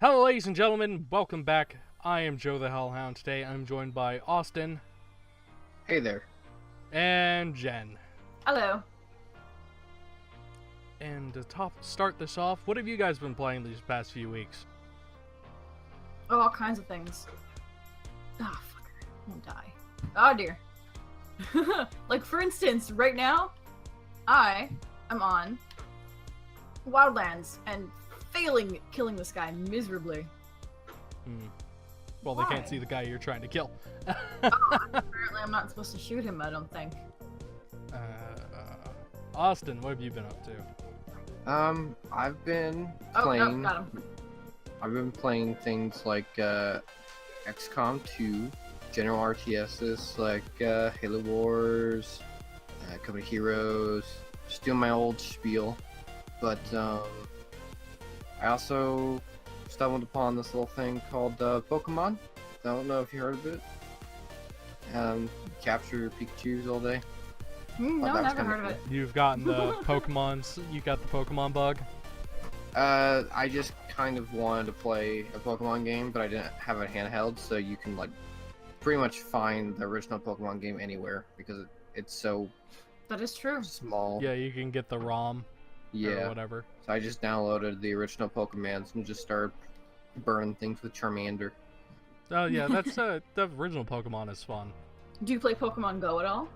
Hello, ladies and gentlemen. Welcome back. I am Joe the Hellhound. Today I'm joined by Austin Hey there. and Jen. Hello. And to start this off, what have you guys been playing these past few weeks? Oh, all kinds of things. Ah, fucker. I won't die. Oh, dear. Like, for instance, right now, I am on Wildlands and failing at killing this guy miserably. Well, Why? they can't see the guy you're trying to kill. Apparently I'm not supposed to shoot him, I don't think. Austin, what have you been up to? I've been Oh, playing. no, got him. I've been playing things like XCOM 2, general RTSs like Halo Wars, Company Heroes, just doing my old spiel. But I also stumbled upon this little thing called Pokemon. I don't know if you heard of it. Capture Pikachus all day. No, that was never kinda heard of cool. it. You've gotten the Pokemons. You got the Pokemon bug. I just kind of wanted to play a Pokemon game, but I didn't have a handheld, so you can like pretty much find the original Pokemon game anywhere because it's so That is true. small. Yeah, you can get the ROM or Yeah. whatever. So I just downloaded the original Pokemons and just started burning things with Charmander. Oh yeah, that's the original Pokemon is fun. Do you play Pokemon Go at all?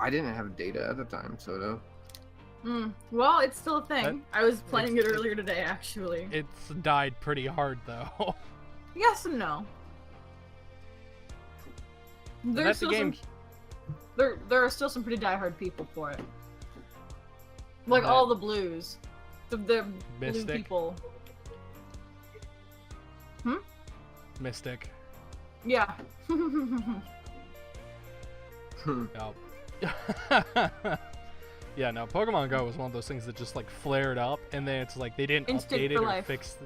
I didn't have data at the time, so Well, it's still a thing. I was playing it it's- earlier today, actually. It's died pretty hard though. Yes and no. There's That's the still game. there are still some pretty diehard people for it. Like That- all the blues. The blue Mystic. people. Mystic. Yeah. Yep. Yeah, no, Pokemon Go was one of those things that just like flared up, and then it's like they didn't Instant update it for or life. fix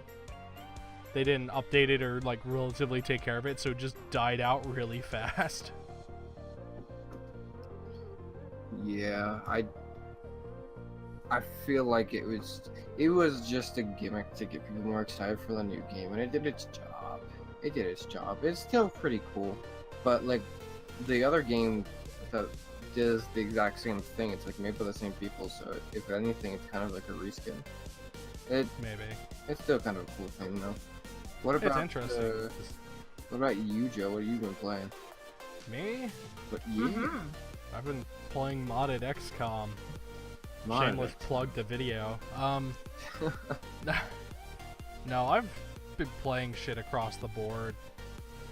they didn't update it or like relatively take care of it, so it just died out really fast. yeah, I feel like it was just a gimmick to get people more excited for the new game, and it did its job. It did its job. It's still pretty cool, but like the other game that does the exact same thing. It's like made by the same people, so if anything, it's kind of like a reskin. Maybe. It's still kind of a cool thing, though. What It's about interesting. what about you, Joe? What have you been playing? Me? But you, Mhm. I've been playing modded XCOM. Mine. Shameless plug the video. No, I've been playing shit across the board.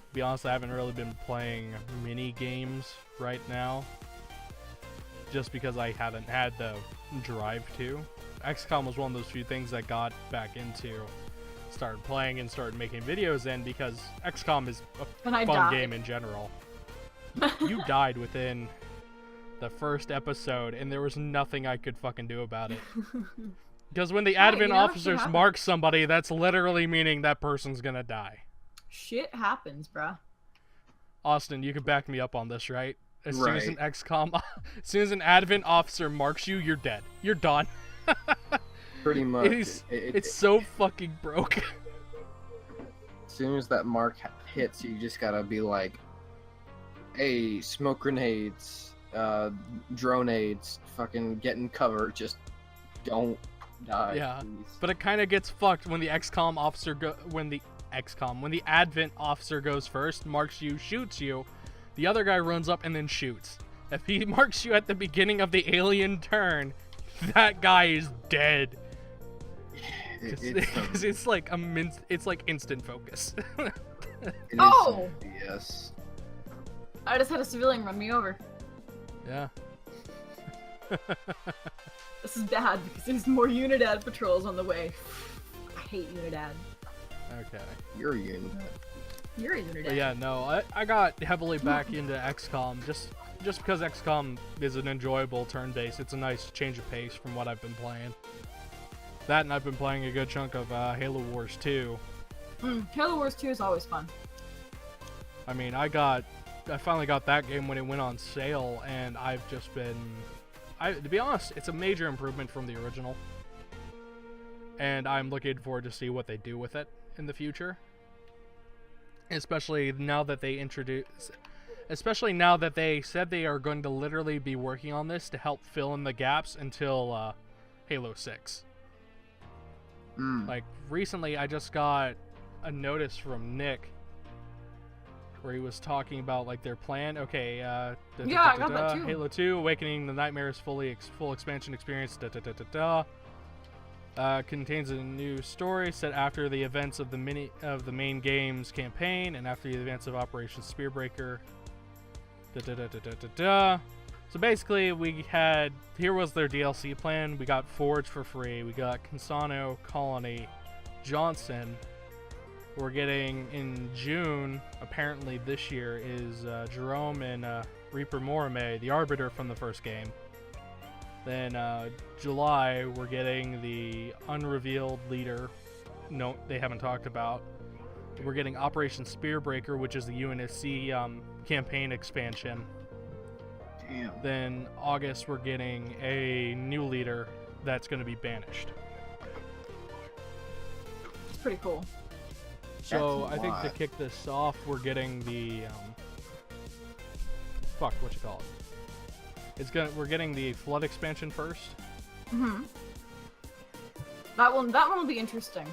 To be honest, I haven't really been playing mini games right now. Just because I haven't had the drive to. XCOM was one of those few things I got back into. Started playing and started making videos in because XCOM is a And I fun died. game in general. You died within the first episode, and there was nothing I could fucking do about it. Because when the Right, admin you know, shit officers happens. mark somebody, that's literally meaning that person's gonna die. Shit happens, bruh. Austin, you can back me up on this, right? As soon as an Right. XCOM, as soon as an admin officer marks you, you're dead. You're done. Pretty much. It's so fucking broke. As soon as that mark hits, you just gotta be like, "Hey, smoke grenades, dronades, fucking get in cover. Just don't die." Yeah, please." But it kind of gets fucked when the XCOM officer when the advent officer goes first, marks you, shoots you, the other guy runs up and then shoots. If he marks you at the beginning of the alien turn, that guy is dead. Because it's like it's like instant focus. It is- Oh! yes. I just had a civilian run me over. Yeah. This is bad because there's more Unidad patrols on the way. I hate Unidad. Okay. You're a unit. You're a Unidad. But yeah, no, I got heavily back into XCOM just because XCOM is an enjoyable turn-based. It's a nice change of pace from what I've been playing. That, and I've been playing a good chunk of Halo Wars 2. Halo Wars 2 is always fun. I mean, I finally got that game when it went on sale, and I've just been... to be honest, it's a major improvement from the original. and I'm looking forward to see what they do with it in the future. Especially now that they said they are going to literally be working on this to help fill in the gaps until Halo 6. Like, recently I just got a notice from Nick where he was talking about, like, their plan. Okay, I got that too. Halo 2, Awakening the Nightmares full expansion experience, contains a new story set after the events of the main game's campaign and after the events of Operation Spearbreaker. So basically, here was their DLC plan. We got Forge for free. We got Consano, Colony, Johnson. We're getting in June, apparently this year, is Jerome and Reaper Morame, the Arbiter from the first game. Then July, we're getting the unrevealed leader. No, they haven't talked about. We're getting Operation Spearbreaker, which is the UNSC campaign expansion. Damn. Then August, we're getting a new leader that's going to be banished. It's pretty cool. So I think to kick this off, we're getting the we're getting the Flood expansion first. Mm-hmm. That one will be interesting.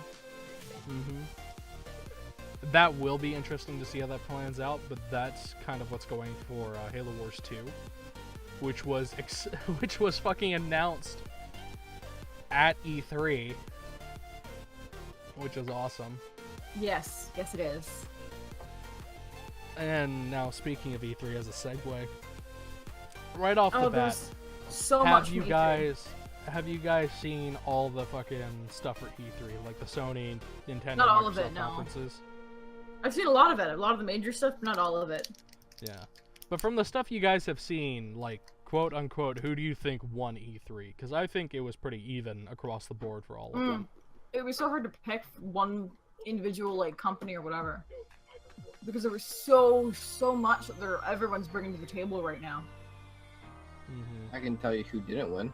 Mm-hmm. That will be interesting to see how that plans out, but that's kind of what's going for Halo Wars 2, which was fucking announced at E3, which is awesome. Yes, it is. And now, speaking of E3 as a segue, right off the bat, there's so much. Have you guys seen all the fucking stuff for E3, like the Sony, Nintendo, Not all Microsoft of it, no. conferences? I've seen a lot of it. A lot of the major stuff, but not all of it. Yeah, but from the stuff you guys have seen, like quote unquote, who do you think won E3? Because I think it was pretty even across the board for all of them. It was so hard to pick one individual like company or whatever, because there was so much that everyone's bringing to the table right now. I can tell you who didn't win.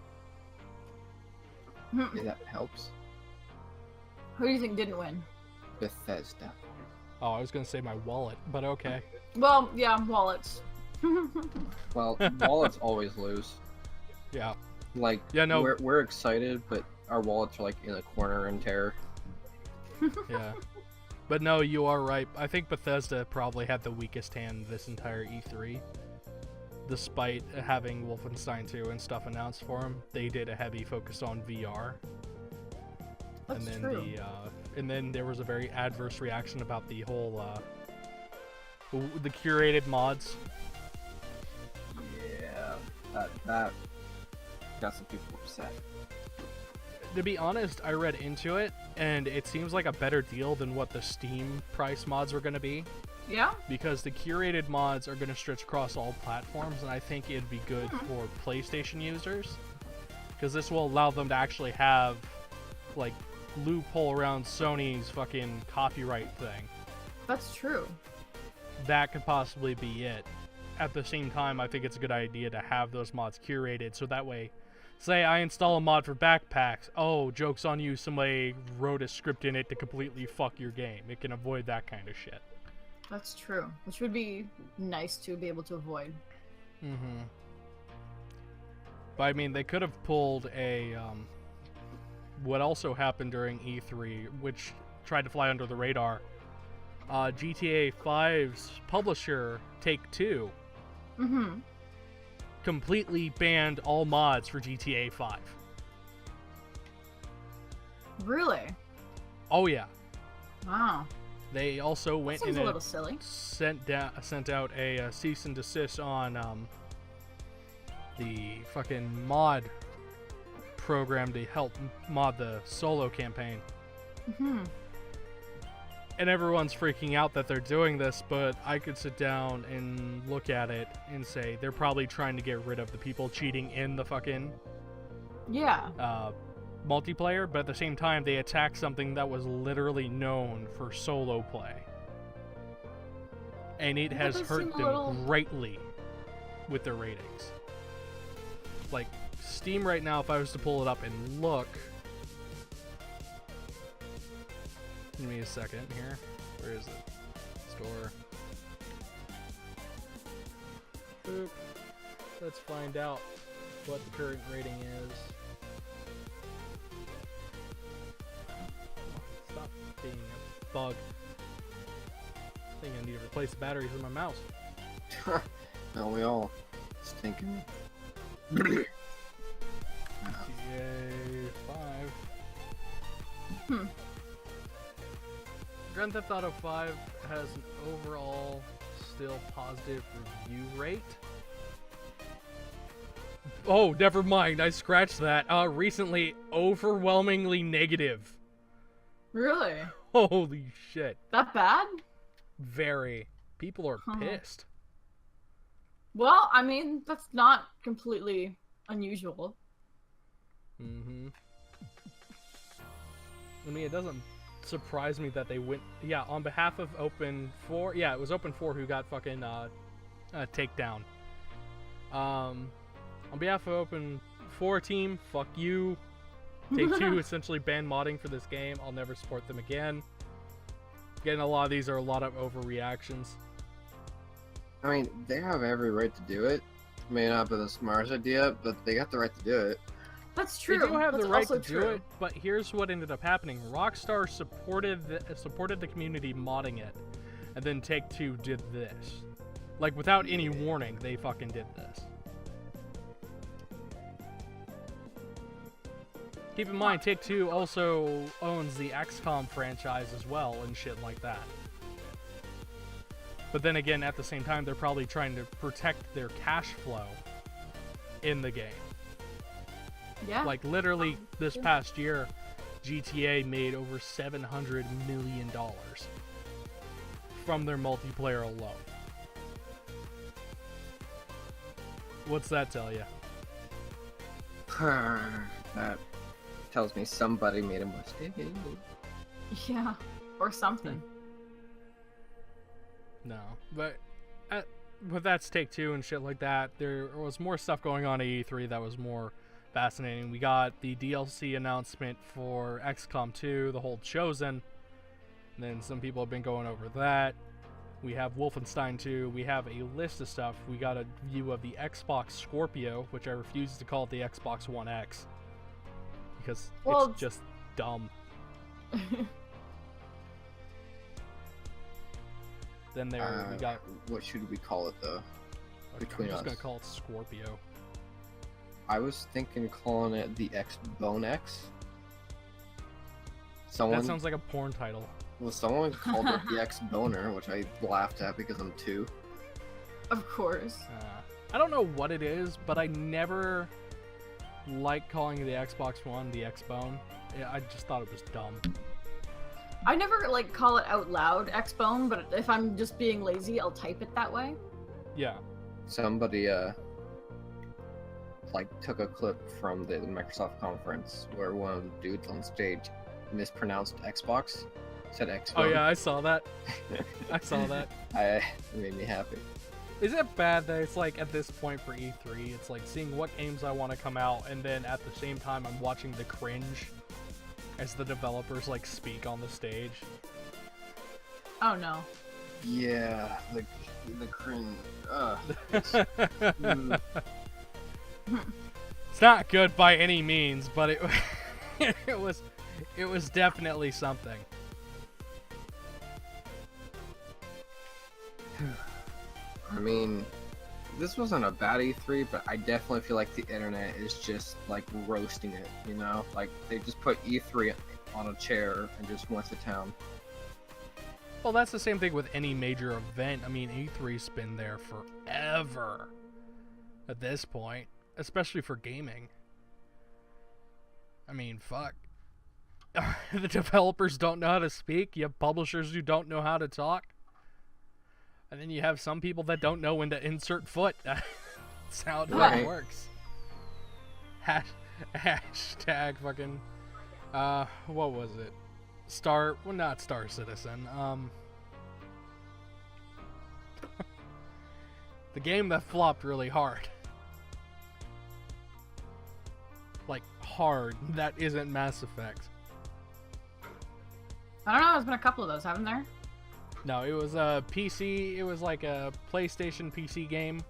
If that helps. Who do you think didn't win? Bethesda. Oh, I was gonna say my wallet, but okay. Well, yeah, wallets. Well, wallets always lose. Yeah. Like, yeah, no. We're excited, but our wallets are like in a corner in terror. Yeah. But no, you are right. I think Bethesda probably had the weakest hand this entire E3. Despite having Wolfenstein 2 and stuff announced for them, they did a heavy focus on VR. That's and then true. And then there was a very adverse reaction about the whole the curated mods. Yeah, that got some people upset. To be honest, I read into it, and it seems like a better deal than what the Steam price mods are going to be. Yeah? Because the curated mods are going to stretch across all platforms, and I think it'd be good for PlayStation users. Because this will allow them to actually have, like, loophole around Sony's fucking copyright thing. That's true. That could possibly be it. At the same time, I think it's a good idea to have those mods curated, so that way, say I install a mod for backpacks, oh, joke's on you, somebody wrote a script in it to completely fuck your game. It can avoid that kind of shit. That's true. Which would be nice to be able to avoid. Mm-hmm. But I mean, they could have pulled a, what also happened during E3, which tried to fly under the radar. GTA 5's publisher, Take-Two, completely banned all mods for GTA 5. Really? Oh yeah. Wow. They also went in a little silly. sent out a cease and desist on the fucking mod program to help mod the solo campaign. And everyone's freaking out that they're doing this, but I could sit down and look at it and say they're probably trying to get rid of the people cheating in the fucking multiplayer, but at the same time they attacked something that was literally known for solo play. And it has hurt them greatly with their ratings. Like, Steam right now, if I was to pull it up and look, Give me a second here. Where is it? Store. Boop. Let's find out what the current rating is. Stop being a bug. I think I need to replace the batteries in my mouse. No, we all stinking. GTA 5. Grand Theft Auto 5 has an overall still positive review rate. Oh, never mind. I scratched that. Recently, overwhelmingly negative. Really? Holy shit. That bad? Very. People are pissed. Well, I mean, that's not completely unusual. Mm-hmm. I mean, it doesn't surprise me that they went... Yeah, on behalf of Open 4... Yeah, it was Open 4 who got fucking takedown. On behalf of Open 4 team, fuck you. Take-Two essentially banned modding for this game. I'll never support them again. Again, a lot of these are a lot of overreactions. I mean, they have every right to do it. May not be the smartest idea, but they got the right to do it. That's true. They do have That's the right also to do it, but here's what ended up happening. Rockstar supported the community modding it, and then Take-Two did this. Like, without any warning, they fucking did this. Keep in mind, Take-Two also owns the XCOM franchise as well, and shit like that. But then again, at the same time, they're probably trying to protect their cash flow in the game. Yeah. Like, literally, this past year, GTA made over $700 million from their multiplayer alone. What's that tell you? That tells me somebody made a mistake. Yeah. Or something. No. But that's Take-Two and shit like that. There was more stuff going on at E3 that was more fascinating. We got the DLC announcement for XCOM 2, the whole Chosen. And then some people have been going over that. We have Wolfenstein 2. We have a list of stuff. We got a view of the Xbox Scorpio, which I refuse to call it the Xbox One X. Because it's just dumb. Then we got... What should we call it, though? Between I'm just us. going to call it Scorpio. I was thinking calling it the X-Bone X. That sounds like a porn title. Well, someone called it the X-Boner, which I laughed at because I'm 2. Of course. I don't know what it is, but I never liked calling the Xbox One the X-Bone. I just thought it was dumb. I never, like, call it out loud X-Bone, but if I'm just being lazy, I'll type it that way. Yeah. Somebody, took a clip from the Microsoft conference where one of the dudes on stage mispronounced Xbox. Said Xbox. Oh yeah, I saw that. I saw that. It made me happy. Is it bad that it's like at this point for E3, it's like seeing what games I want to come out, and then at the same time I'm watching the cringe as the developers like speak on the stage. Oh no. Yeah, the cringe. It's not good by any means, but it it was definitely something. I mean, this wasn't a bad E3, but I definitely feel like the internet is just like roasting it, you know? Like they just put E3 on a chair and just went to town. Well, that's the same thing with any major event. I mean, E3's been there forever at this point, especially for gaming. I mean, fuck. The developers don't know how to speak. You have publishers who don't know how to talk. And then you have some people that don't know when to insert foot. That's how it Right. works. Hashtag fucking... what was it? Not Star Citizen. The game that flopped really hard. Like, hard. That isn't Mass Effect. I don't know. There's been a couple of those, haven't there? No, it was a PC. It was like a PlayStation PC game.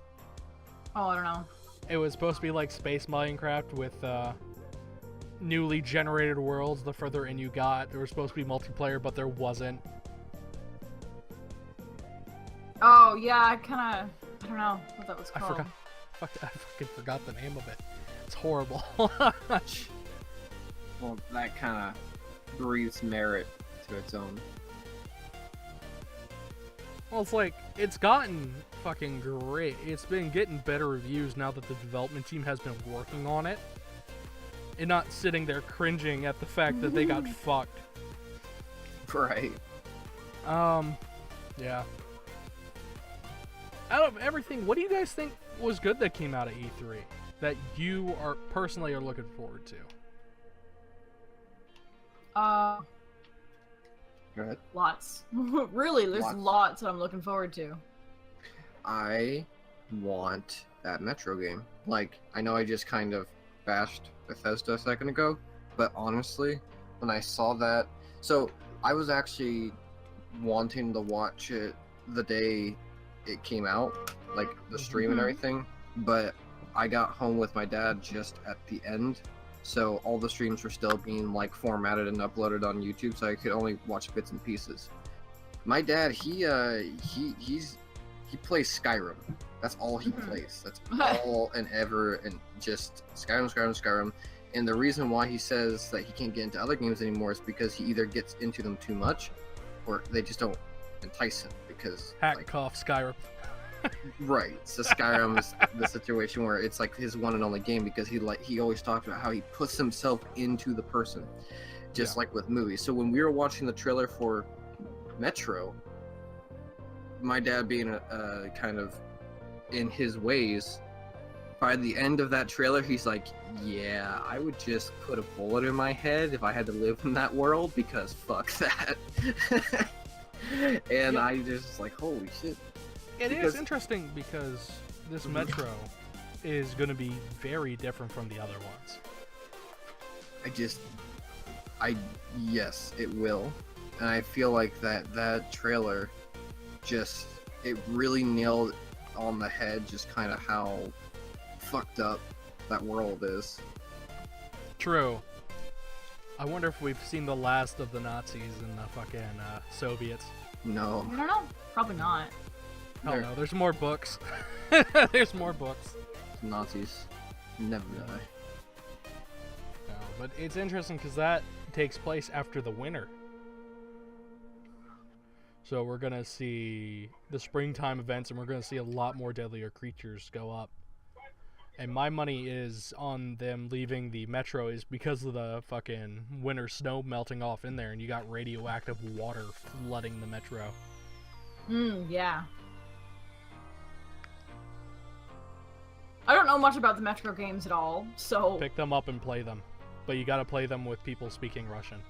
Oh, I don't know. It was supposed to be like Space Minecraft with newly generated worlds. The further in you got, there was supposed to be multiplayer, but there wasn't. Oh, yeah, I don't know what that was I called. fucking forgot the name of it. It's horrible. Well, that kind of breathes merit to its own. Well, it's like, it's gotten fucking great. It's been getting better reviews now that the development team has been working on it. And not sitting there cringing at the fact that they got fucked. Right. Yeah. Out of everything, what do you guys think was good that came out of E3? That you are personally are looking forward to? Go ahead. Lots. Really, there's lots that I'm looking forward to. I want that Metro game. Like, I know I just kind of bashed Bethesda a second ago, but honestly, when I saw that... So, I was actually wanting to watch it the day it came out, like the stream and everything, but I got home with my dad just at the end, so all the streams were still being like formatted and uploaded on YouTube, so I could only watch bits and pieces. My dad, he plays Skyrim. That's all he plays. That's all and ever, and just Skyrim. And the reason why he says that he can't get into other games anymore is because he either gets into them too much, or they just don't entice him. Because Cough, Skyrim. Right. So Skyrim is the situation where it's like his one and only game, because he always talks about how he puts himself into the person, just like with movies. So when we were watching the trailer for Metro, my dad being a kind of in his ways, by the end of that trailer, he's like, yeah, I would just put a bullet in my head if I had to live in that world, because fuck that. And I just like, holy shit. It is interesting because this Metro is going to be very different from the other ones. Yes, it will. And I feel like that trailer just, it really nailed on the head just kind of how fucked up that world is. True. I wonder if we've seen the last of the Nazis and the fucking Soviets. No. I don't know. Probably not. Hell no, there's more books. There's more books. Nazis never die. No, but it's interesting because that takes place after the winter. So we're going to see the springtime events, and we're going to see a lot more deadlier creatures go up. And my money is on them leaving the Metro is because of the fucking winter snow melting off in there, and you got radioactive water flooding the Metro. Yeah. I don't know much about the Metro games at all, so... Pick them up and play them. But you gotta play them with people speaking Russian.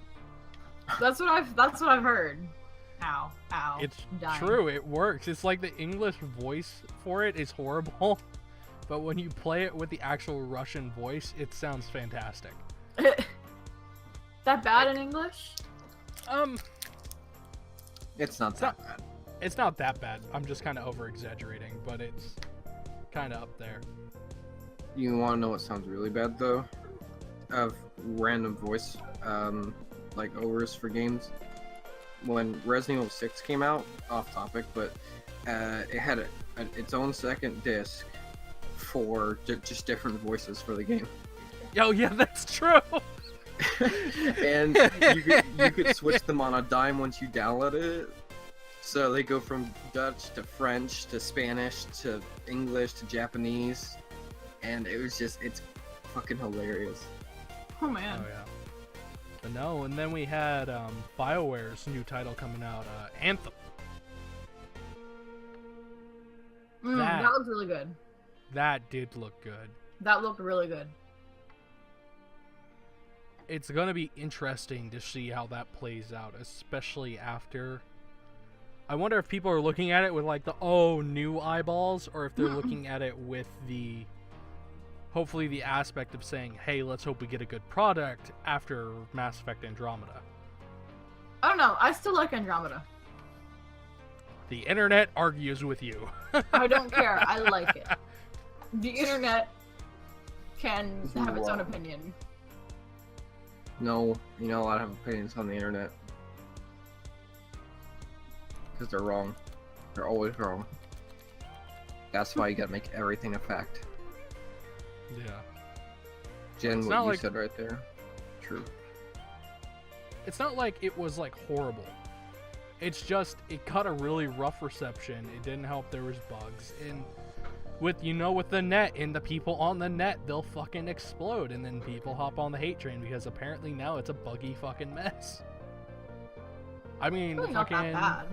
That's what I've heard. Ow. It's dying. true, it works. It's like the English voice for it is horrible. But when you play it with the actual Russian voice, it sounds fantastic. That bad in English? It's not that bad. It's not that bad. I'm just kind of over-exaggerating, but it's kind of up there. You want to know what sounds really bad, though? Of random voice, like overs for games? When Resident Evil 6 came out, off topic, but it had its own second disc for just different voices for the game. Oh yeah, that's true. And you could switch them on a dime once you downloaded it. So they go from Dutch to French to Spanish to English to Japanese, and it's fucking hilarious. Oh man. Oh yeah. But no, and then we had BioWare's new title coming out, Anthem. That looked really good. That did look good. That looked really good. It's gonna be interesting to see how that plays out, especially after. I wonder if people are looking at it with like the new eyeballs, or if they're looking at it with the hopefully the aspect of saying, hey, let's hope we get a good product after Mass Effect Andromeda. I don't know. I still like Andromeda. The internet argues with you. I don't care. I like it. The internet can have its own Wrong. opinion. No, you're not allowed to have opinions on the internet. Because they're wrong. They're always wrong. That's why you gotta make everything a fact. Yeah. Jen, It's what not you like- said right there. True. It's not like it was like horrible. It's just it got a really rough reception. It didn't help there was bugs. And with the net and the people on the net, they'll fucking explode and then people hop on the hate train because apparently now it's a buggy fucking mess. I mean, Really not that bad.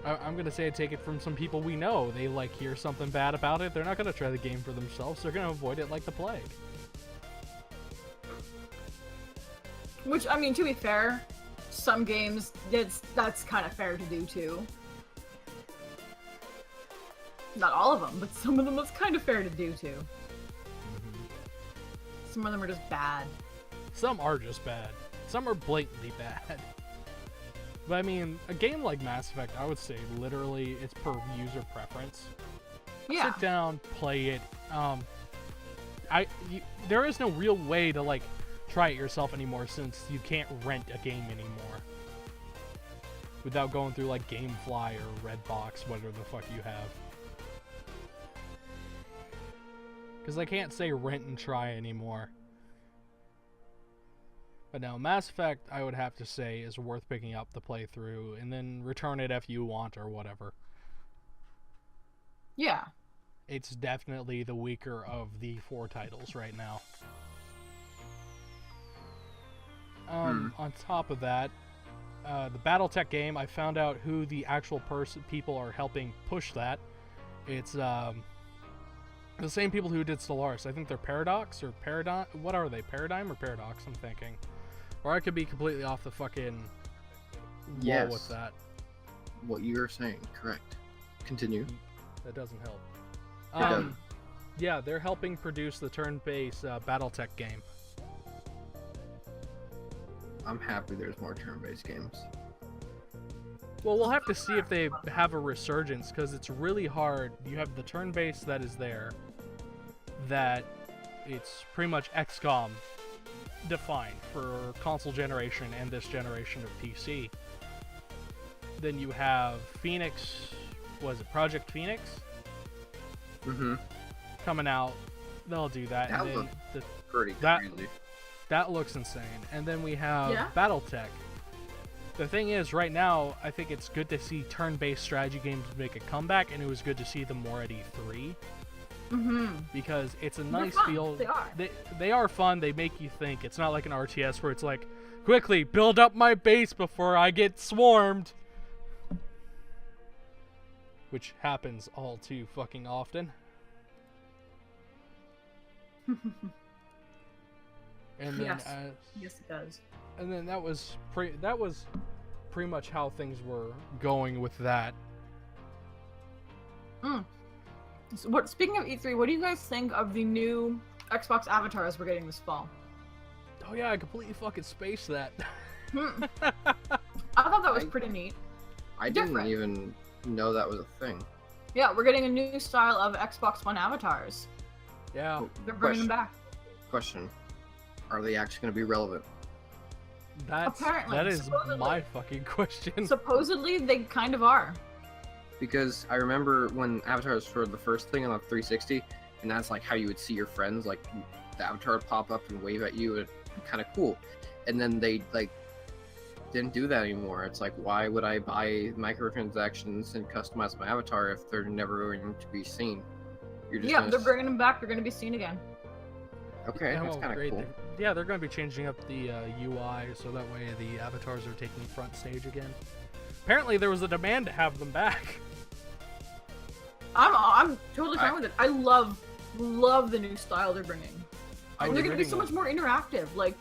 I'm gonna say I take it from some people we know. They like hear something bad about it. They're not gonna try the game for themselves. They're gonna avoid it like the plague. Which, I mean, to be fair, some games, that's kind of fair to do too. Not all of them, but some of them that's kind of fair to do too. Some of them are just bad. Some are just bad. Some are blatantly bad. But I mean, a game like Mass Effect, I would say literally it's per user preference. Yeah. Sit down, play it. There is no real way to like try it yourself anymore since you can't rent a game anymore without going through like GameFly or Redbox, whatever the fuck you have. Because I can't say rent and try anymore. But now, Mass Effect, I would have to say, is worth picking up the playthrough, and then return it if you want or whatever. Yeah. It's definitely the weaker of the 4 titles right now. On top of that, the BattleTech game, I found out who the actual people are helping push that. It's the same people who did Stellaris. I think they're Paradox or Paradigm. What are they? Paradigm or Paradox? I'm thinking. Or I could be completely off the fucking wall Yes. with that. What you were saying, correct. Continue. That doesn't help. doesn't. Yeah, they're helping produce the turn-based BattleTech game. I'm happy there's more turn-based games. Well, we'll have to see if they have a resurgence, because it's really hard. You have the turn-based that is there, that it's pretty much XCOM defined for console generation and this generation of PC. Then you have Phoenix, was it Project Phoenix? Mm-hmm. Coming out. They'll do that. That and then looks pretty that- crazy. That looks insane. And then we have Yeah. BattleTech. The thing is, right now, I think it's good to see turn-based strategy games make a comeback, and it was good to see them more at E3. Mm-hmm. Because it's a They're nice fun. feel. They are. They are fun. They make you think. It's not like an RTS where it's like, quickly, build up my base before I get swarmed. Which happens all too fucking often. And then, Yes. Yes, it does. and then that was pretty much how things were going with that. So speaking of E3, what do you guys think of the new Xbox avatars we're getting this fall? Oh yeah, I completely fucking spaced that. I thought that was I- pretty neat. I didn't different. even know that was a thing. Yeah, we're getting a new style of Xbox One avatars. Yeah, They're bringing them back. Question. Are they actually going to be relevant? Apparently, that is supposedly. my fucking question. Supposedly, they kind of are. Because I remember when avatars were the first thing on the 360, and that's like how you would see your friends, like the avatar would pop up and wave at you, and kind of cool. And then they like didn't do that anymore. It's like, why would I buy microtransactions and customize my avatar if they're never going to be seen? You're just Yeah, gonna they're bringing them back. They're going to be seen again. Okay, Yeah, that's well, kind of great. cool. Yeah, they're going to be changing up the UI so that way the avatars are taking front stage again. Apparently, there was a demand to have them back. I'm totally fine with it. I love the new style they're bringing. And they're going to be so much more interactive. Like,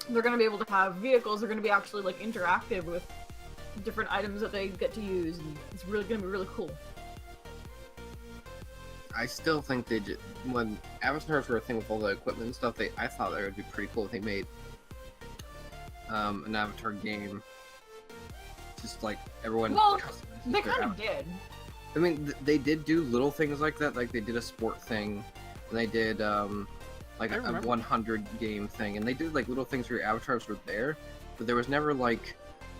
they're going to be able to have vehicles. They're going to be actually like interactive with different items that they get to use. And it's really going to be really cool. I still think when avatars were a thing with all the equipment and stuff, I thought that would be pretty cool if they made an Avatar game. Just like everyone. Well, customizes They their kind of avatar. did. I mean, they did do little things like that. Like they did a sport thing, and they did like I a remember. 100 game thing, and they did like little things where your avatars were there, but there was never like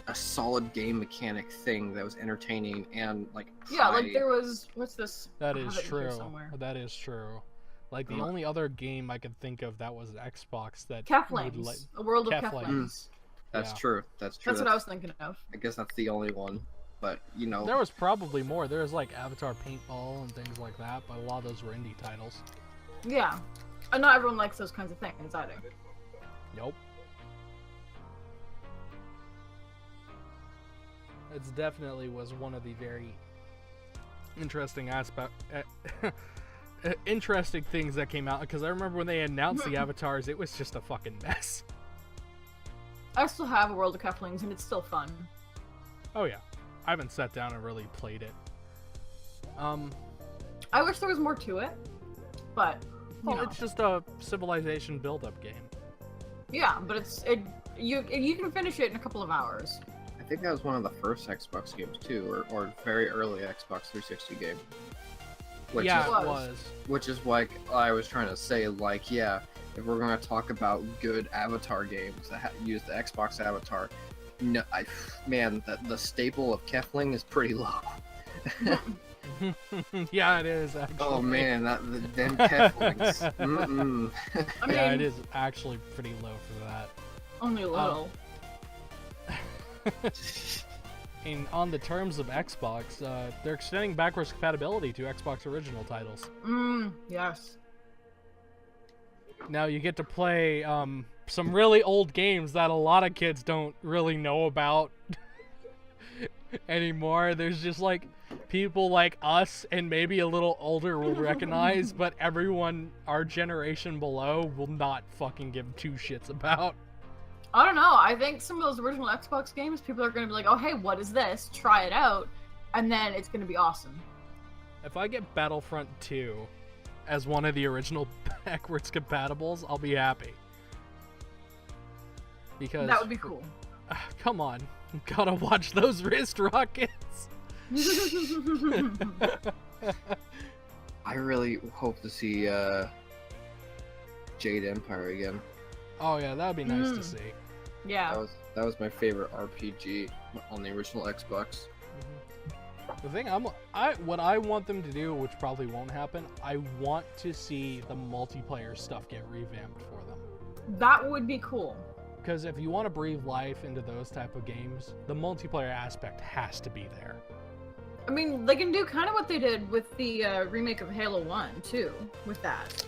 a solid game mechanic thing that was entertaining and like Yeah, like high- there was. What's this? That I have is it in here true. somewhere. That is true. Like the Uh, only other game I could think of that was Xbox that would Keflings. like A world of Keflings. Keflings. That's yeah. true. That's true. That's what I was thinking of. I guess that's the only one. But you know, There was probably more. There was like Avatar Paintball and things like that, but a lot of those were indie titles. Yeah. And not everyone likes those kinds of things either. Nope. It's definitely was one of the very interesting interesting things that came out, because I remember when they announced the avatars, it was just a fucking mess. I still have a world of Keflings, and it's still fun. Oh yeah, I haven't sat down and really played it. I wish there was more to it, but you Well, know. it's just a civilization build-up game. Yeah, but you can finish it in a couple of hours. I think that was one of the first Xbox games too, or very early Xbox 360 game. Which Yeah, is, Was. it was. which is like I was trying to say, like, yeah, if we're gonna talk about good Avatar games that use the Xbox Avatar, no, man, the staple of Kefling is pretty low. Yeah, it is actually. Oh man, them Keflings. Mm-mm. I mean, Yeah, it is actually pretty low for that. only a little. And on the terms of Xbox, they're extending backwards compatibility to Xbox original titles. Yes. Now you get to play some really old games that a lot of kids don't really know about anymore. There's just like people like us and maybe a little older will recognize, but everyone our generation below will not fucking give two shits about. I don't know. I think some of those original Xbox games, people are going to be like, oh, hey, what is this? Try it out. And then it's going to be awesome. If I get Battlefront 2 as one of the original backwards compatibles, I'll be happy. Because That would be cool. come on, gotta watch those wrist rockets. I really hope to see Jade Empire again. Oh yeah, that'd be nice to see. Yeah. That was my favorite RPG on the original Xbox. The thing what I want them to do, which probably won't happen, I want to see the multiplayer stuff get revamped for them. That would be cool. Because if you want to breathe life into those type of games, the multiplayer aspect has to be there. I mean, they can do kind of what they did with the remake of Halo 1, too, with that.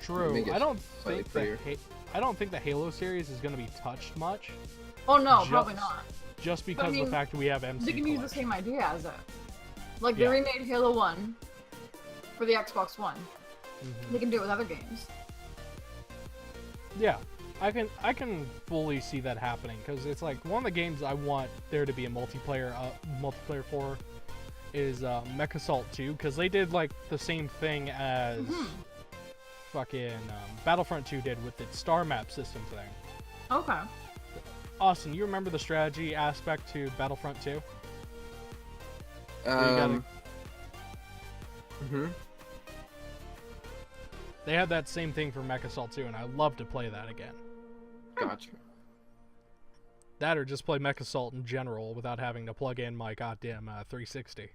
True. Make it I don't slightly think I don't think the Halo series is going to be touched much, Oh, no, Just- probably not. just because I of mean, the fact that we have MC. They can use the collection. same idea as it. Like, they Yeah. remade Halo 1 for the Xbox One. Mhm. They can do it with other games. Yeah, I can fully see that happening, because it's like one of the games I want there to be a multiplayer for is MechAssault 2, because they did like the same thing as fucking Battlefront 2 did with its star map system thing. Okay. Austin, you remember the strategy aspect to Battlefront 2? gotta- They had that same thing for MechAssault 2, and I'd love to play that again. Gotcha. That or just play MechAssault in general without having to plug in my goddamn 360.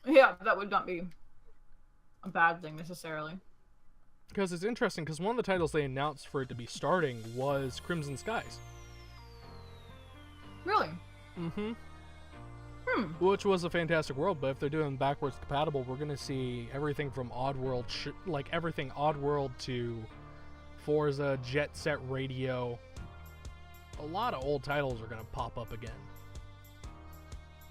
Yeah, that would not be a bad thing necessarily. Because it's interesting, because one of the titles they announced for it to be starting was Crimson Skies. Really? Mm-hmm. Hmm. Which was a fantastic world, but if they're doing backwards compatible, we're gonna see everything from Oddworld, like everything Oddworld to Forza, Jet Set Radio. A lot of old titles are gonna pop up again.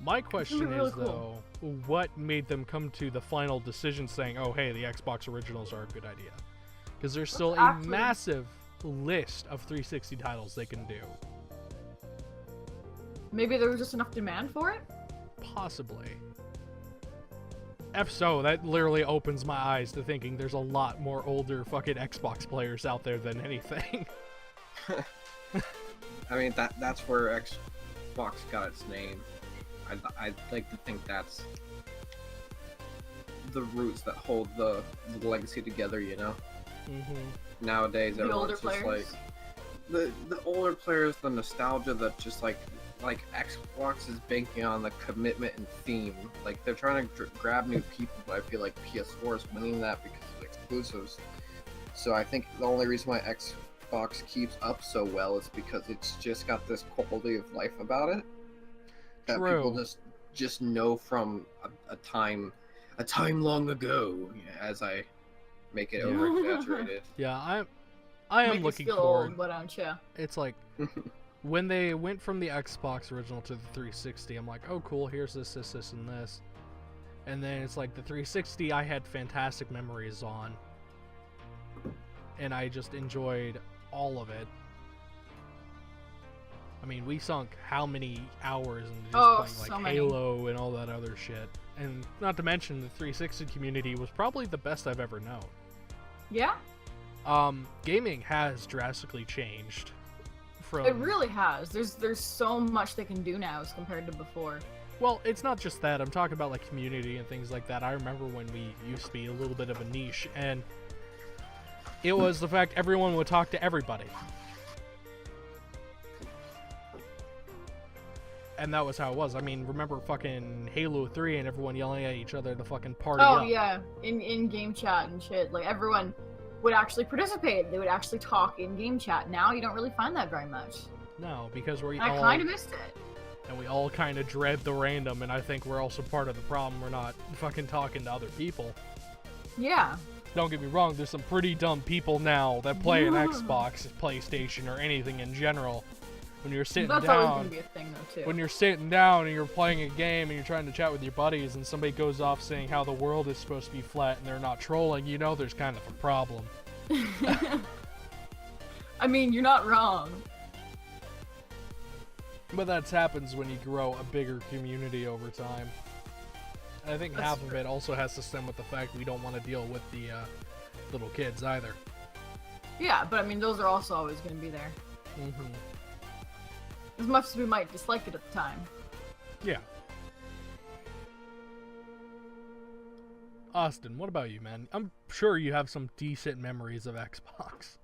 My question really is, cool. though, what made them come to the final decision saying, oh, hey, the Xbox originals are a good idea? Because there's still a actually- massive list of 360 titles they can do. Maybe there was just enough demand for it? Possibly. If so, that literally opens my eyes to thinking there's a lot more older fucking Xbox players out there than anything. I mean, that's where Xbox got its name. I'd like to think that's the roots that hold the legacy together, you know? Mm-hmm. Nowadays, The older everyone's just players. like... The older players, the nostalgia that just like Xbox is banking on the commitment and theme. Like, they're trying to grab new people, but I feel like PS4 is winning that because of exclusives. So I think the only reason why Xbox keeps up so well is because it's just got this quality of life about it that True. people just know from a time long ago, as I make it over exaggerated. Yeah, I am Make us looking feel forward. old, why don't you? It's like when they went from the Xbox original to the 360, I'm like, oh cool, here's this, and this. And then it's like the 360 I had fantastic memories on. And I just enjoyed all of it. I mean, we sunk how many hours into just playing so like many. Halo and all that other shit. And not to mention the 360 community was probably the best I've ever known. Yeah, Gaming has drastically changed from... it really has. There's so much they can do now as compared to before. Well, it's not just that. I'm talking about like community and things like that. I remember when we used to be a little bit of a niche, and it was the fact everyone would talk to everybody. And that was how it was. I mean, remember fucking Halo 3 and everyone yelling at each other to fucking party Oh up. yeah, in game chat and shit. Like everyone would actually participate. They would actually talk in game chat. Now you don't really find that very much. No, because we I all... kind of missed it. And we all kind of dread the random, and I think we're also part of the problem. We're not fucking talking to other people. Yeah. Don't get me wrong, there's some pretty dumb people now that play an Xbox, PlayStation, or anything in general. When you're sitting That's always down, gonna be a thing though too. when you're sitting down and you're playing a game and you're trying to chat with your buddies and somebody goes off saying how the world is supposed to be flat and they're not trolling, you know there's kind of a problem. I mean, you're not wrong. But that happens when you grow a bigger community over time. I think That's half of it also has to stem with the fact we don't want to deal with the little kids either. Yeah, but I mean, those are also always gonna be there. Mm-hmm. As much as we might dislike it at the time. Yeah. Austin, what about you, man? I'm sure you have some decent memories of Xbox.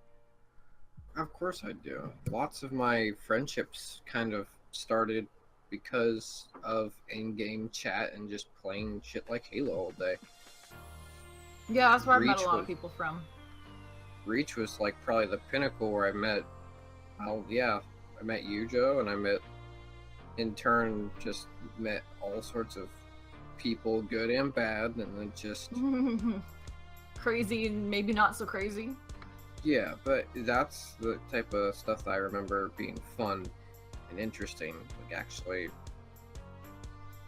Of course I do. Lots of my friendships kind of started because of in-game chat and just playing shit like Halo all day. Yeah, that's where I met Reach a lot was- of people from. Reach was like probably the pinnacle where I met, I met you, Joe, and I met, in turn, just met all sorts of people, good and bad, and then just, Crazy and maybe not so crazy. yeah, but that's the type of stuff that I remember being fun and interesting. Like, actually,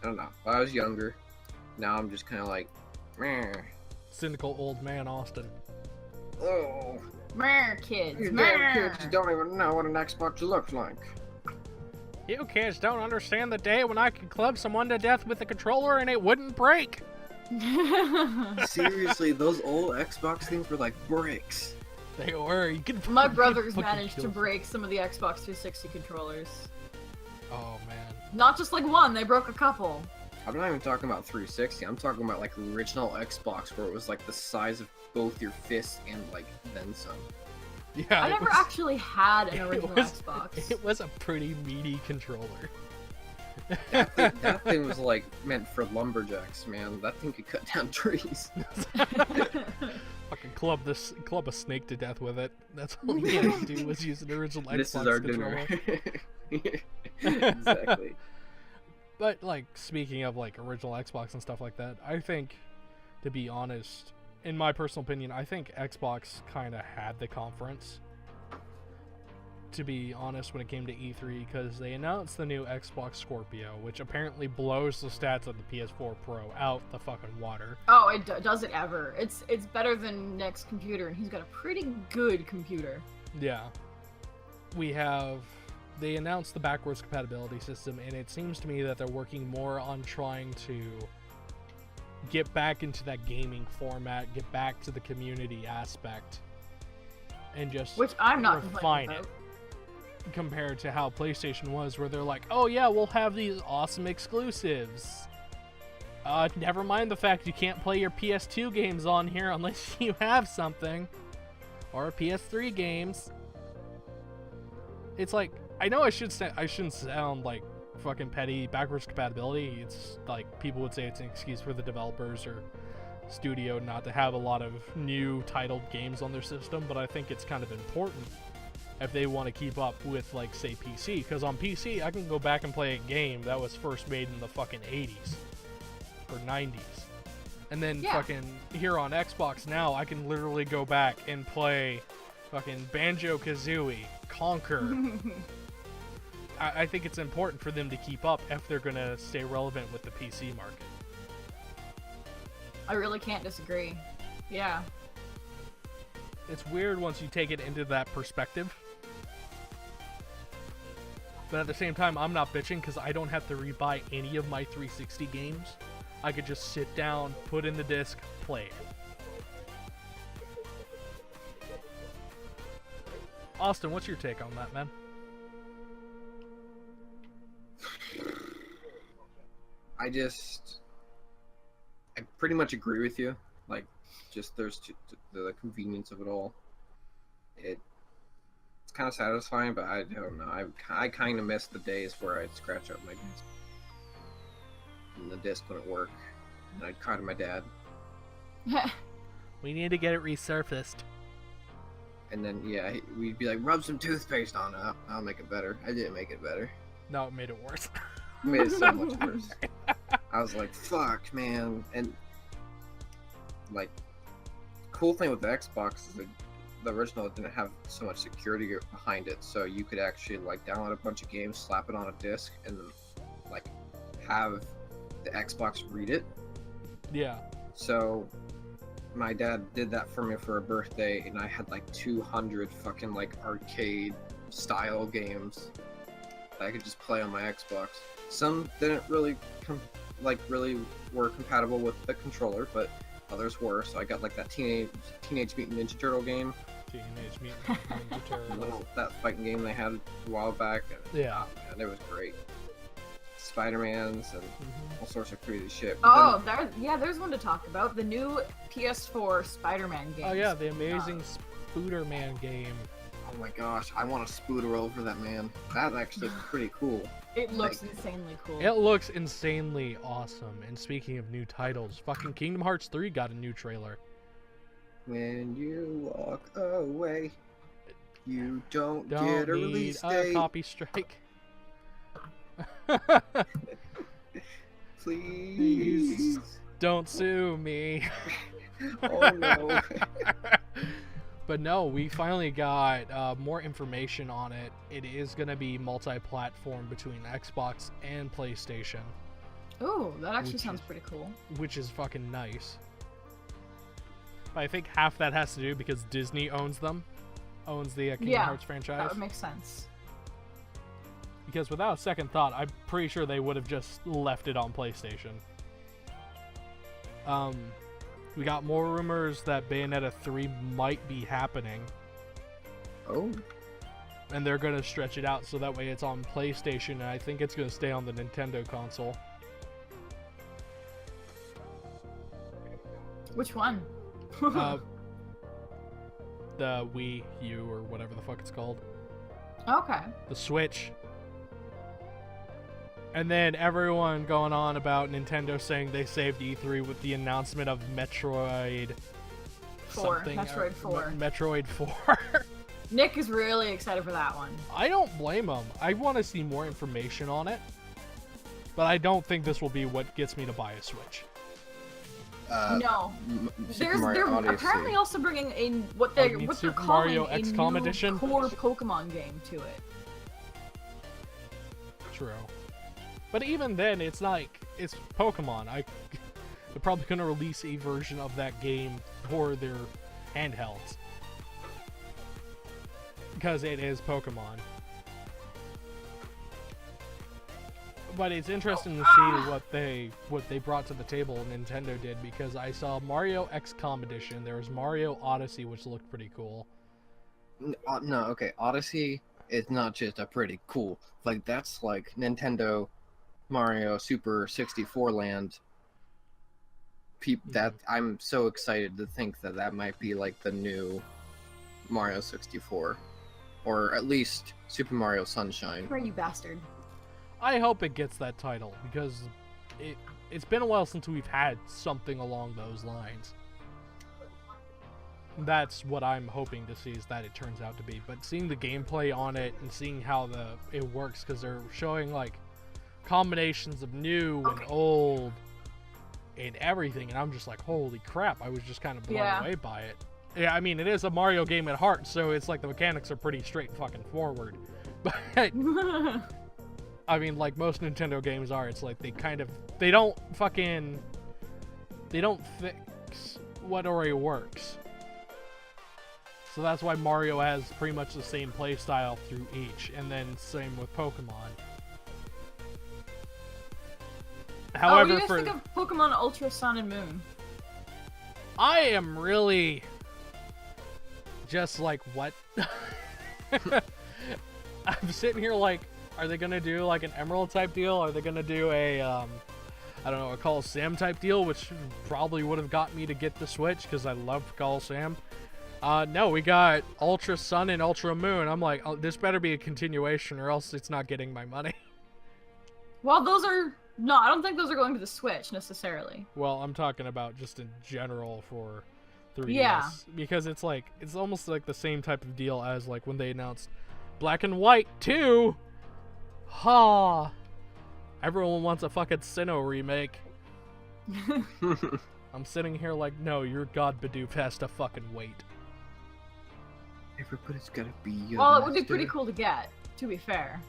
I don't know, when I was younger, now I'm just kind of like, meh, Cynical old man Austin. oh, Mer kids. you Mer. damn kids don't even know what an Xbox looks like. You kids don't understand the day when I could club someone to death with a controller and it wouldn't break. Seriously, those old Xbox things were like bricks. They were. You could. My you could brothers fucking managed to kill- break some of the Xbox 360 controllers. Oh man. Not just like one, they broke a couple. I'm not even talking about 360. I'm talking about like original Xbox where it was like the size of both your fists and like then some. Yeah. I it never was- actually had an it original was- Xbox. It was a pretty meaty controller. That thing was like meant for lumberjacks, man. That thing could cut down trees. Fucking club a snake to death with it. That's all you had to do was use an original Xbox This is our controller. dinner. Exactly. But like speaking of like original Xbox and stuff like that, I think, to be honest, in my personal opinion, I think Xbox kind of had the conference. To be honest, when it came to E3, because they announced the new Xbox Scorpio, which apparently blows the stats of the PS4 Pro out the fucking water. Oh, it does it ever. It's better than Nick's computer, and he's got a pretty good computer. Yeah. They announced the backwards compatibility system, and it seems to me that they're working more on trying to get back into that gaming format, get back to the community aspect, and just Which I'm not refine complaining it. about. compared to how PlayStation was, where they're like, oh yeah, we'll have these awesome exclusives. Never mind the fact you can't play your PS2 games on here unless you have something. Or PS3 games. It's like, I know I shouldn't sound like fucking petty. Backwards compatibility, it's like, people would say it's an excuse for the developers or studio not to have a lot of new titled games on their system, but I think it's kind of important if they want to keep up with, like, say, PC. Because on PC, I can go back and play a game that was first made in the fucking 80s. Or 90s. And then fucking here on Xbox now, I can literally go back and play fucking Banjo-Kazooie, Conquer. I think it's important for them to keep up if they're gonna stay relevant with the PC market. I really can't disagree. Yeah. It's weird once you take it into that perspective. But at the same time, I'm not bitching because I don't have to rebuy any of my 360 games. I could just sit down, put in the disc, play it. Austin, what's your take on that, man? I pretty much agree with you. Like, just there's the convenience of it all. It's kind of satisfying, but I don't know. I kind of miss the days where I'd scratch up my disc. And the disc wouldn't work. And I'd cry to my dad. We need to get it resurfaced. And then, yeah, we'd be like, rub some toothpaste on it. I'll make it better. I didn't make it better. No, it made it worse. It made it so much worse. I was like, fuck, man. And, like, cool thing with the Xbox is that the original didn't have so much security behind it. So you could actually, like, download a bunch of games, slap it on a disc, and then, like, have the Xbox read it. Yeah. So my dad did that for me for a birthday, and I had like 200 fucking like arcade style games that I could just play on my Xbox. Some didn't really really were compatible with the controller, but others were. So I got like that Teenage Mutant Ninja Turtle game. Teenage Mutant Ninja Turtles. That fighting game they had a while back. Yeah. And it was great. Spider-Mans and all sorts of crazy shit. But there's one to talk about. The new PS4 Spider-Man game. Oh yeah, the amazing Spooderman game. Oh my gosh, I want to spooter over that man. That actually pretty cool. It looks insanely cool. It looks insanely awesome. And speaking of new titles, fucking Kingdom Hearts 3 got a new trailer. When you walk away, you don't get a Don't release need date. a copy strike. Please. Don't sue me. Oh no. But no, we finally got more information on it. It is going to be multi-platform between Xbox and PlayStation. Ooh, that actually sounds pretty cool. Which is fucking nice. But I think half that has to do because Disney owns them. Owns the Kingdom Hearts franchise. That would make sense. Because without a second thought, I'm pretty sure they would have just left it on PlayStation. We got more rumors that Bayonetta 3 might be happening. Oh. And they're going to stretch it out so that way it's on PlayStation, and I think it's going to stay on the Nintendo console. Which one? The Wii U or whatever the fuck it's called. Okay. The Switch. And then everyone going on about Nintendo saying they saved E3 with the announcement of Metroid 4. Metroid 4. Metroid 4. Nick is really excited for that one. I don't blame him. I want to see more information on it. But I don't think this will be what gets me to buy a Switch. No. They're apparently also bringing a what they're calling Mario a XCOM new edition? core Pokemon game to it. True. But even then, it's like, it's Pokemon. They're probably going to release a version of that game for their handhelds. Because it is Pokemon. But it's interesting to see what they brought to the table Nintendo did, because I saw Mario XCOM edition. There was Mario Odyssey, which looked pretty cool. No, okay. Odyssey it's not just a pretty cool. Like that's like Nintendo Mario Super 64 Land. That I'm so excited to think that that might be like the new Mario 64, or at least Super Mario Sunshine. Where you bastard? I hope it gets that title because it's been a while since we've had something along those lines. That's what I'm hoping to see, is that it turns out to be. But seeing the gameplay on it and seeing how it works, because they're showing like combinations of new and old and everything, and I'm just like, holy crap! I was just kind of blown away by it. Yeah, I mean, it is a Mario game at heart, so it's like the mechanics are pretty straight fucking forward. But I mean, like most Nintendo games are, it's like they don't fix what already works. So that's why Mario has pretty much the same playstyle through each, and then same with Pokemon. However, what do you guys think of Pokemon Ultra Sun and Moon? I am really just like, what? I'm sitting here like, are they gonna do like an Emerald type deal? Are they gonna do a, I don't know, a Coliseum type deal, which probably would have got me to get the Switch because I love Coliseum. No, we got Ultra Sun and Ultra Moon. I'm like, oh, this better be a continuation or else it's not getting my money. Well, no, I don't think those are going to the Switch necessarily. Well, I'm talking about just in general for 3DS. Yeah. Because it's like, it's almost like the same type of deal as like when they announced Black and White 2. Ha! Everyone wants a fucking Sinnoh remake. I'm sitting here like, no, your God Bidoof has to fucking wait. Everybody's gotta be your Well, it would be master. pretty cool to get, to be fair.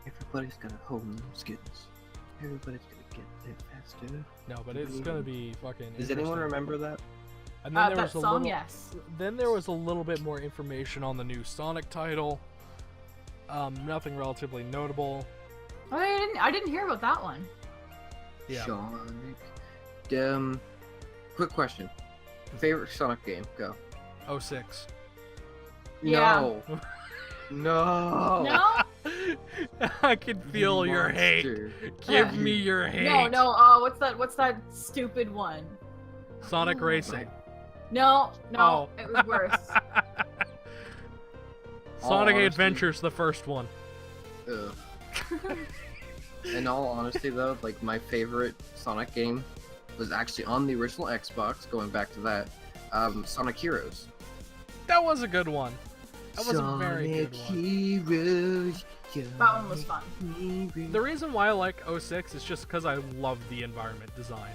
Everybody's gotta hone them skills. Everybody's gonna get there faster. No, but it's gonna be fucking Does anyone interesting. remember that? And then there That was a song, little, yes. Then there was a little bit more information on the new Sonic title. Nothing relatively notable. Oh, I didn't hear about that one. Yeah. Sonic. Quick question. Favorite Sonic game? Go. 06. Yeah. No. No. No? I can feel your hate. Monster. Give me your hate. No, what's that stupid one? Sonic Racing. No, Oh. it was worse. Sonic Honesty. Adventures, the first one. Ugh. In all honesty, though, like my favorite Sonic game was actually on the original Xbox. Going back to that, Sonic Heroes. That was a good one. That was a very good one. Heroes. That one was fun. The reason why I like 06 is just because I love the environment design.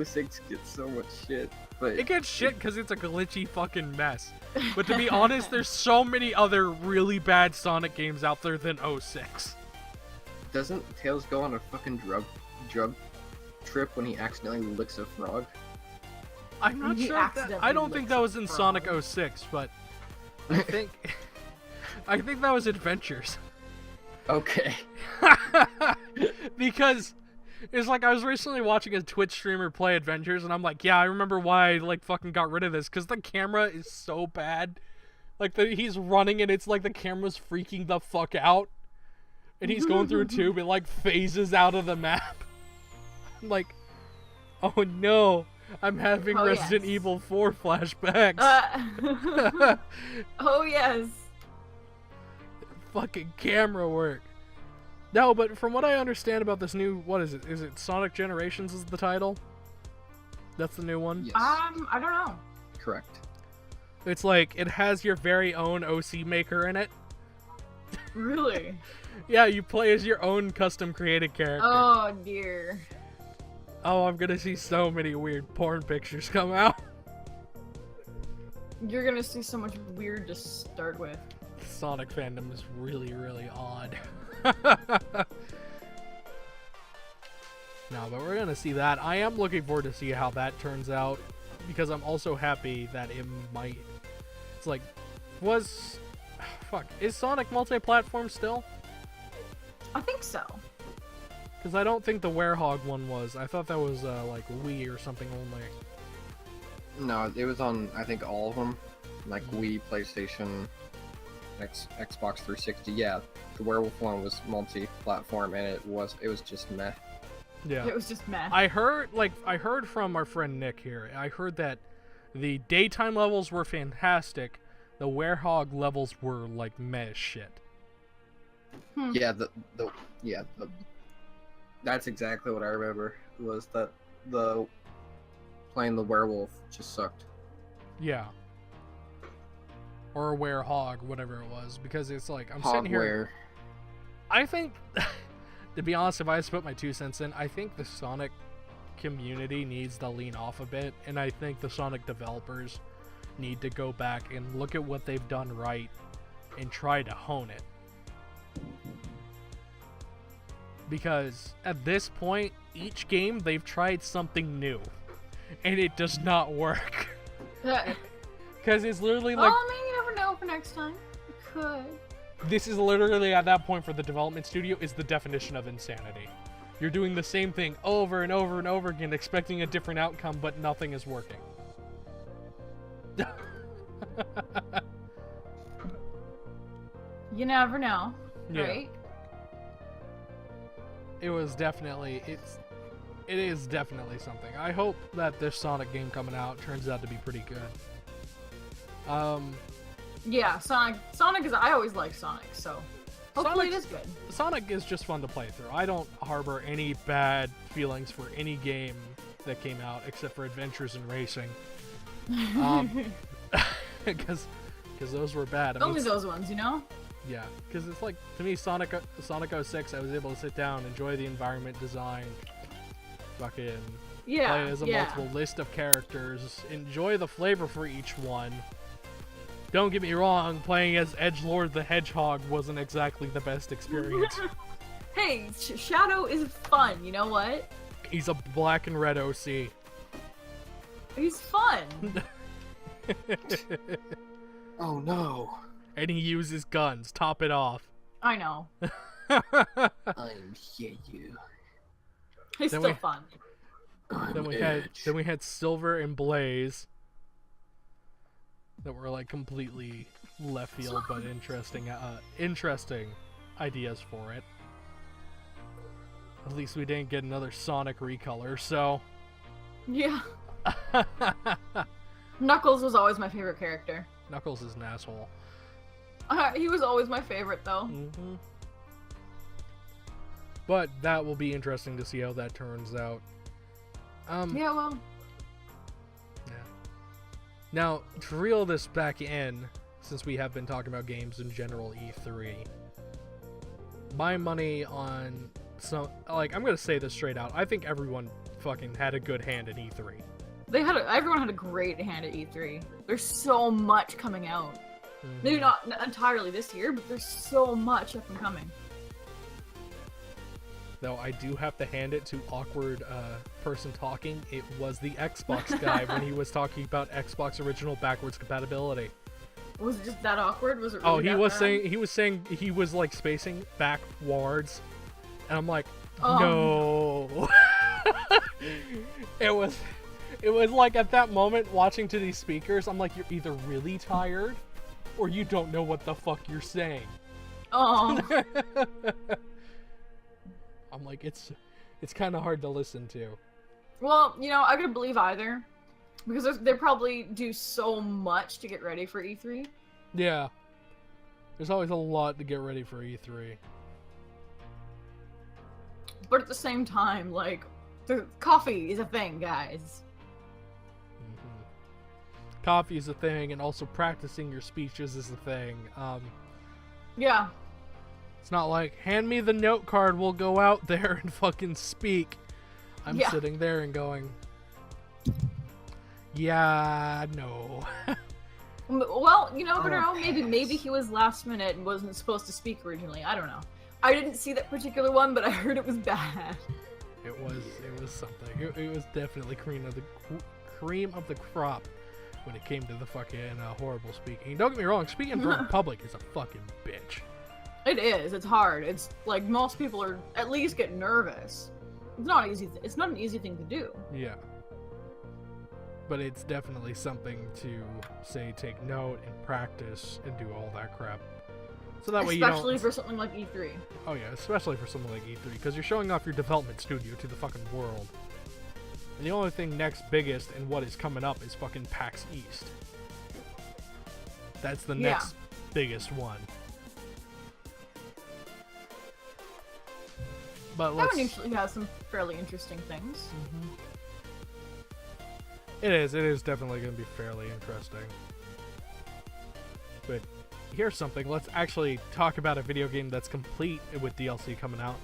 06 gets so much shit, but It gets shit because it's a glitchy fucking mess. But to be honest, there's so many other really bad Sonic games out there than 06. doesn't Tails go on a fucking drug trip when he accidentally licks a frog? I'm not He sure. I accidentally don't think licks that a was in frog. Sonic 06, but I think I think that was Adventures. Okay. Because it's like I was recently watching a Twitch streamer play Adventures, and I'm like, yeah, I remember why I like fucking got rid of this, because the camera is so bad. Like he's running and it's like the camera's freaking the fuck out, and he's going through a tube. It like phases out of the map. I'm like, oh no, I'm having Oh, Resident yes. Evil 4 flashbacks. Oh yes. Fucking camera work. No, but from what I understand about this new, what is it? Is it Sonic Generations is the title? That's the new one? Yes. I don't know. Correct. It's like, it has your very own OC maker in it. Really? Yeah, you play as your own custom created character. Oh dear. Oh, I'm gonna see so many weird porn pictures come out. You're gonna see so much weird to start with. Sonic fandom is really, really odd. No, but we're gonna see that. I am looking forward to see how that turns out, because I'm also happy that it might. It's like, fuck, is Sonic multi-platform still? I think so. Because I don't think the Werehog one was. I thought that was like Wii or something only. No, it was on, I think, all of them. Like Wii, PlayStation, Xbox 360. Yeah, the Werewolf one was multi-platform, and it was just meh. Yeah. It was just meh. I heard from our friend Nick here. I heard that the daytime levels were fantastic. The Werehog levels were like meh shit. Yeah, that's exactly what I remember. Was that the playing the werewolf just sucked. Yeah. Or a Werehog, whatever it was, because it's like I'm sitting here. I think, to be honest, if I had to put my 2 cents in, I think the Sonic community needs to lean off a bit, and I think the Sonic developers need to go back and look at what they've done right and try to hone it. Because at this point, each game they've tried something new, and it does not work. Because it's literally like... Oh, I mean, you never know for next time. It could. This is literally, at that point for the development studio, is the definition of insanity. You're doing the same thing over and over and over again, expecting a different outcome, but nothing is working. You never know, Yeah. right? It was definitely, it is definitely something. I hope that this Sonic game coming out turns out to be pretty good. Yeah, Sonic is. I always like Sonic, so hopefully it is good. Sonic is just fun to play through. I don't harbor any bad feelings for any game that came out except for Adventures in Racing. Because those were bad. I mean, Only those ones, you know? Yeah, because it's like, to me, Sonic 06, I was able to sit down, enjoy the environment design, fucking play as a multiple list of characters, enjoy the flavor for each one. Don't get me wrong, playing as Edgelord the Hedgehog wasn't exactly the best experience. Hey, Shadow is fun, you know what? He's a black and red OC. He's fun. Oh no. And he uses guns. Top it off. I know. I'm here, you. He's Then still fun. Then we had Silver and Blaze that were like completely left field, but interesting ideas for it. At least we didn't get another Sonic recolor, so Yeah. Knuckles was always my favorite character. Knuckles is an asshole. He was always my favorite, though. Mm-hmm. But that will be interesting to see how that turns out. Yeah, well. Yeah. Now, to reel this back in, since we have been talking about games in general, E3, my money on some, like, I'm gonna say this straight out. I think everyone fucking had a good hand in E3. Everyone had a great hand at E3. There's so much coming out. Mm-hmm. Maybe not entirely this year, but there's so much up and coming. Though I do have to hand it to awkward person talking. It was the Xbox guy when he was talking about Xbox original backwards compatibility. Was it just that awkward? Was it really He that was bad? saying he was like spacing backwards, and I'm like, Oh. no. It was like at that moment watching to these speakers, I'm like, you're either really tired or you don't know what the fuck you're saying. Oh. I'm like, it's kind of hard to listen to. Well, you know, I could believe either. Because they probably do so much to get ready for E3. Yeah. There's always a lot to get ready for E3. But at the same time, like, the coffee is a thing, guys. Mm-hmm. Coffee is a thing, and also practicing your speeches is a thing. Yeah. It's not like, hand me the note card, we'll go out there and fucking speak. I'm sitting there and going, yeah, no. Well, you never know. Maybe he was last minute and wasn't supposed to speak originally. I don't know. I didn't see that particular one, but I heard it was bad. It was something. It was definitely cream of the crop when it came to the fucking horrible speaking. Don't get me wrong, speaking in public is a fucking bitch. It is. It's hard. It's like most people are at least get nervous. It's not easy. It's not an easy thing to do. Yeah. But it's definitely something to say, take note and practice and do all that crap. So that way you don't... Especially for something like E3. Oh yeah, especially for something like E3, because you're showing off your development studio to the fucking world. And the only thing next biggest and what is coming up is fucking PAX East. That's the next biggest one. But That let's... one usually has some fairly interesting things. Mm-hmm. It is definitely going to be fairly interesting. But here's something, let's actually talk about a video game that's complete with DLC coming out.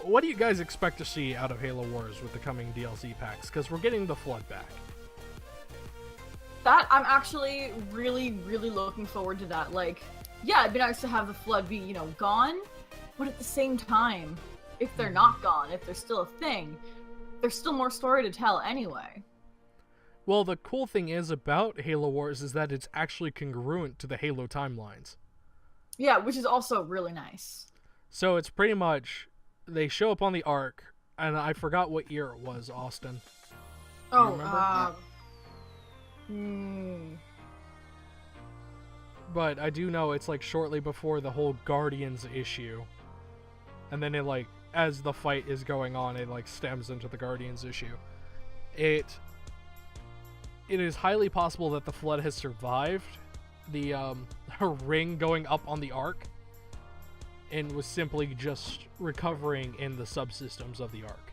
What do you guys expect to see out of Halo Wars with the coming DLC packs? Because we're getting the Flood back. That, I'm actually really, really looking forward to that. Like, yeah, it'd be nice to have the Flood be, you know, gone, but at the same time, if they're not gone, if they're still a thing, there's still more story to tell anyway. Well, the cool thing is about Halo Wars is that it's actually congruent to the Halo timelines. Yeah, which is also really nice. So it's pretty much, they show up on the Ark, and I forgot what year it was, Austin. Do you remember? But I do know it's like shortly before the whole Guardians issue. And then it like, as the fight is going on, it like stems into the Guardians issue. It is highly possible that the Flood has survived the ring going up on the Ark and was simply just recovering in the subsystems of the Ark.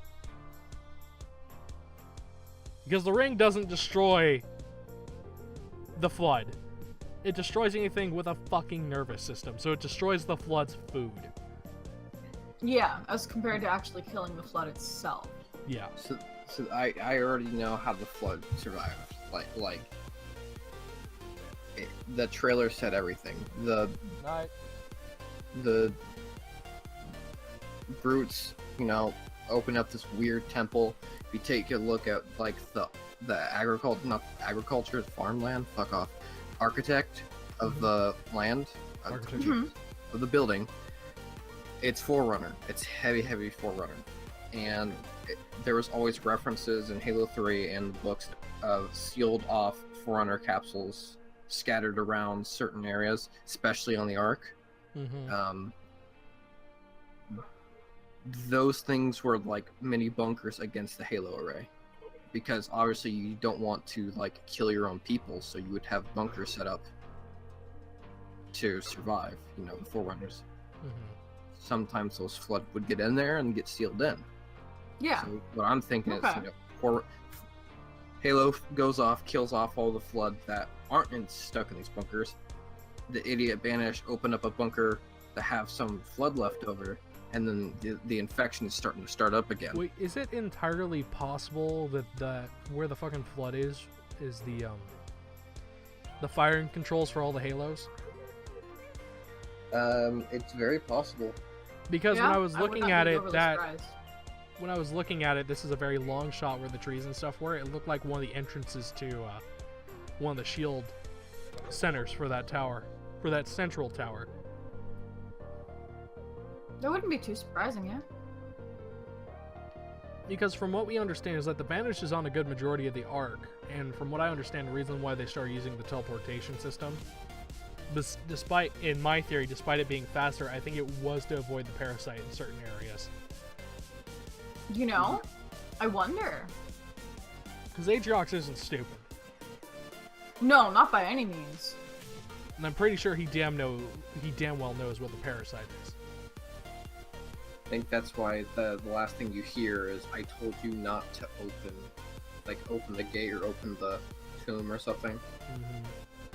Because the ring doesn't destroy the Flood. It destroys anything with a fucking nervous system, so it destroys the Flood's food. Yeah, as compared to actually killing the Flood itself. Yeah. So I already know how the Flood survived. The trailer said everything. The brutes, you know, open up this weird temple. If you take a look at like the farmland, fuck off, architect of the land, Architecture. of the building, it's Forerunner. It's heavy Forerunner, and there was always references in Halo 3 and the books of sealed off Forerunner capsules scattered around certain areas, especially on the Ark. Mm-hmm. Those things were like mini bunkers against the Halo array, because obviously you don't want to like kill your own people, so you would have bunkers set up to survive, you know, the Forerunners. Mm-hmm. Sometimes those Flood would get in there and get sealed in. Yeah. So what I'm thinking is, Okay. you know, Halo goes off, kills off all the Flood that aren't stuck in these bunkers. The idiot Banish open up a bunker to have some Flood left over, and then the infection is starting to start up again. Wait, is it entirely possible that where the fucking Flood is the firing controls for all the Halos? It's very possible. Because when I was would looking not at be it, overly that surprised. when I was looking at it, this is a very long shot where the trees and stuff were. It looked like one of the entrances to one of the shield centers for that tower, for that central tower. That wouldn't be too surprising, yeah. Because from what we understand is that the Banish is on a good majority of the Ark, and from what I understand, the reason why they started using the teleportation system, despite, in my theory, despite it being faster, I think it was to avoid the parasite in certain areas. You know, I wonder. Because Atriox isn't stupid. No, not by any means. And I'm pretty sure he damn well knows what the parasite is. I think that's why the last thing you hear is, "I told you not to open the gate or open the tomb or something." Mm-hmm.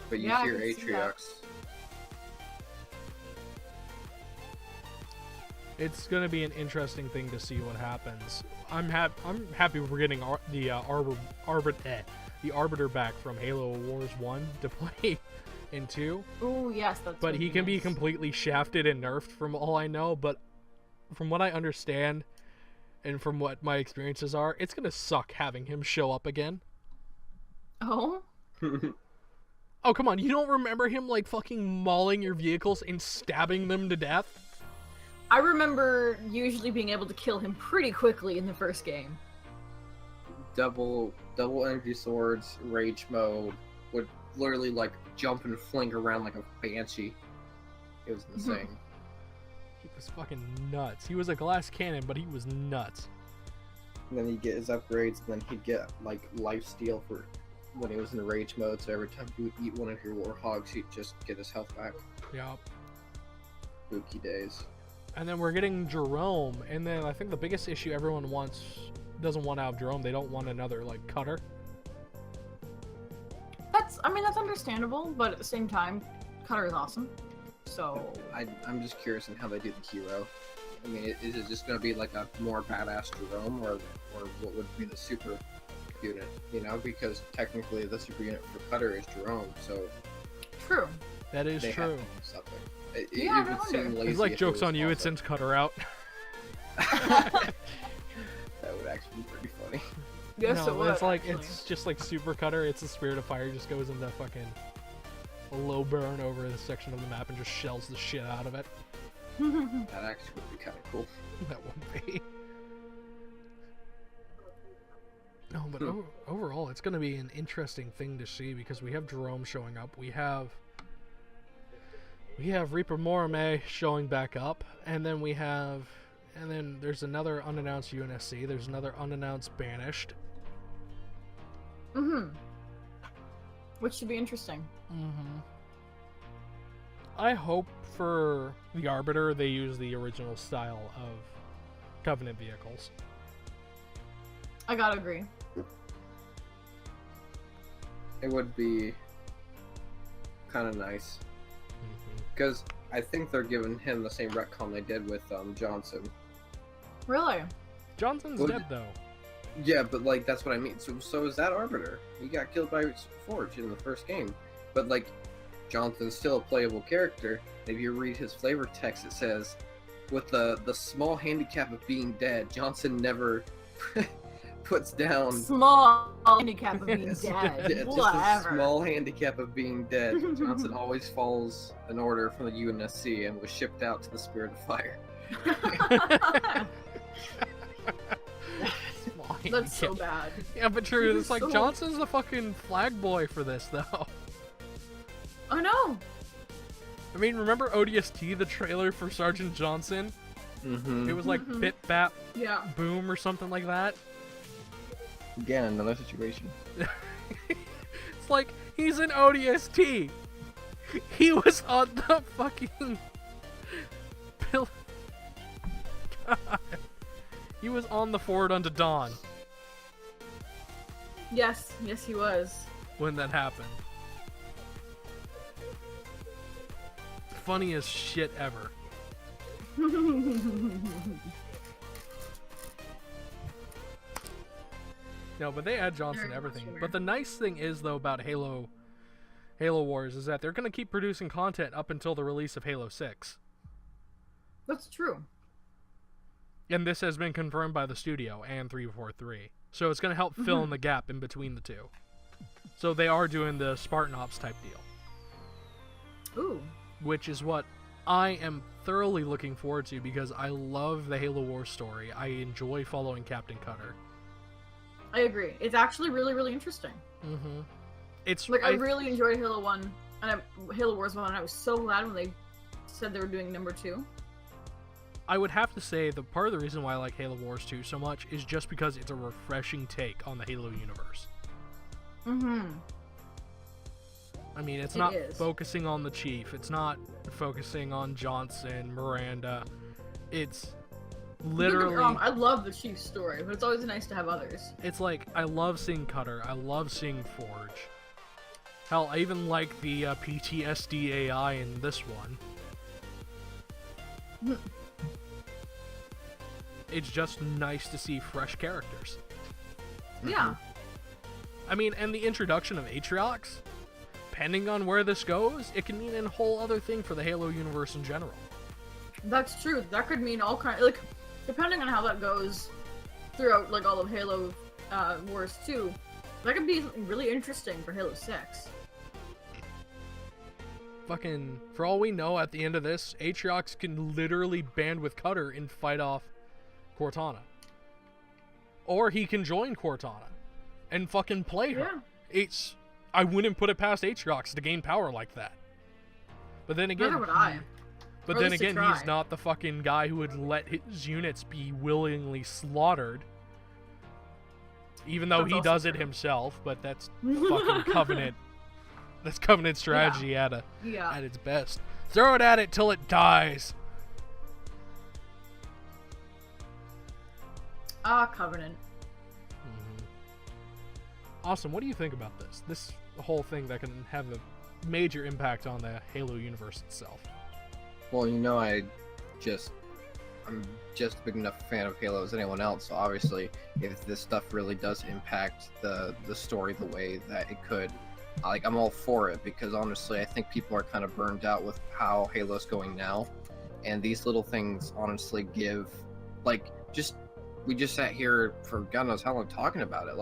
But you Yeah, I hear can see that. Atriox. It's gonna be an interesting thing to see what happens. I'm happy we're getting the Arbiter back from Halo Wars 1 to play in 2. Oh yes, that's. But really he can be nice. completely shafted and nerfed from all I know, but from what I understand and from what my experiences are, it's gonna suck having him show up again. Oh. Oh, come on, you don't remember him like fucking mauling your vehicles and stabbing them to death? I remember usually being able to kill him pretty quickly in the first game. double energy swords, rage mode, would literally like jump and fling around like a banshee. It was insane. He was fucking nuts. He was a glass cannon, but he was nuts. And then he'd get his upgrades, and then he'd get like lifesteal for when he was in rage mode. So every time he would eat one of your warhogs, he'd just get his health back. Yup. Spooky days. And then we're getting Jerome, and then I think the biggest issue everyone doesn't want out of Jerome. They don't want another like cutter. That's understandable, but at the same time, Cutter is awesome. So I'm just curious on how they do the hero. I mean, is it just gonna be like a more badass Jerome, or what would be the super unit? You know, because technically the super unit for Cutter is Jerome, so true. That is they true. have to do something. Yeah, It would seem lazy It's like if it jokes was on you. It also- sends Cutter out. That would actually be pretty funny. Yes, no, it would. it's like actually. it's just like Super Cutter. It's the Spirit of Fire. Just goes into fucking a low burn over the section of the map and just shells the shit out of it. That actually would be kind of cool. That would be. No, but overall, it's going to be an interesting thing to see because we have Jerome showing up. We have Reaper Morame showing back up, and then there's another unannounced UNSC. There's another unannounced Banished. Which should be interesting. I hope for the Arbiter they use the original style of Covenant vehicles. I gotta agree. It would be kind of nice. Because I think they're giving him the same retcon they did with Johnson. Really? Johnson's Well, dead though. Yeah, but like that's what I mean. So is that Arbiter? He got killed by Forge in the first game, but like Johnson's still a playable character. If you read his flavor text, it says, "With the small handicap of being dead, Johnson never puts down." Small handicap of being It's dead. Just a Whatever. small handicap of being dead. Johnson always follows an order from the UNSC and was shipped out to the Spirit of Fire. That's so bad. Yeah, but true. It's like So- Johnson's the fucking flag boy for this, though. I know. I mean, remember ODST, the trailer for Sergeant Johnson? Mm-hmm. It was like Mhm. Bip Bap Yeah. Boom or something like that. Again, another situation. It's like, he's an ODST. He was on the fucking pill. God. He was on the Forward Unto Dawn Yes, he was. when that happened. Funniest shit ever. No, but they add Johnson to Very everything. muscular. But the nice thing is, though, about Halo Wars is that they're going to keep producing content up until the release of Halo 6. That's true. And this has been confirmed by the studio and 343. So it's going to help fill in the gap in between the two. So they are doing the Spartan Ops type deal, Ooh. which is what I am thoroughly looking forward to because I love the Halo Wars story. I enjoy following Captain Cutter. I agree. It's actually really, really interesting. Mm-hmm. It's Like, I really enjoyed Halo 1 and Halo Wars 1, and I was so glad when they said they were doing number 2. I would have to say the part of the reason why I like Halo Wars 2 so much is just because it's a refreshing take on the Halo universe. I mean, it's It not is. focusing on the Chief. It's not focusing on Johnson, Miranda. It's literally... I love the Chief's story, but it's always nice to have others. It's like, I love seeing Cutter. I love seeing Forge. Hell, I even like the PTSD AI in this one. It's just nice to see fresh characters. Yeah. I mean, and the introduction of Atriox, depending on where this goes, it can mean a whole other thing for the Halo universe in general. That's true. That could mean all kinds, like, depending on how that goes throughout, like, all of Halo Wars 2, that could be something really interesting for Halo 6. Fucking, for all we know, at the end of this, Atriox can literally band with Cutter and fight off Cortana. Or he can join Cortana and fucking play her. Yeah. I wouldn't put it past Atriox to gain power like that. But then again, Neither would I. But Or at then least to again, he's try. not the fucking guy who would let his units be willingly slaughtered. Even though That's he also does it true. himself, but that's fucking Covenant. That's Covenant strategy at Yeah. its best. Throw it at it till it dies. Covenant. Awesome. What do you think about this? This whole thing that can have a major impact on the Halo universe itself. Well, I'm just a big enough fan of Halo as anyone else. So obviously, if this stuff really does impact the story the way that it could, I'm all for it, because honestly, I think people are kind of burned out with how Halo's going now, and these little things honestly give, we just sat here for God knows how long talking about it.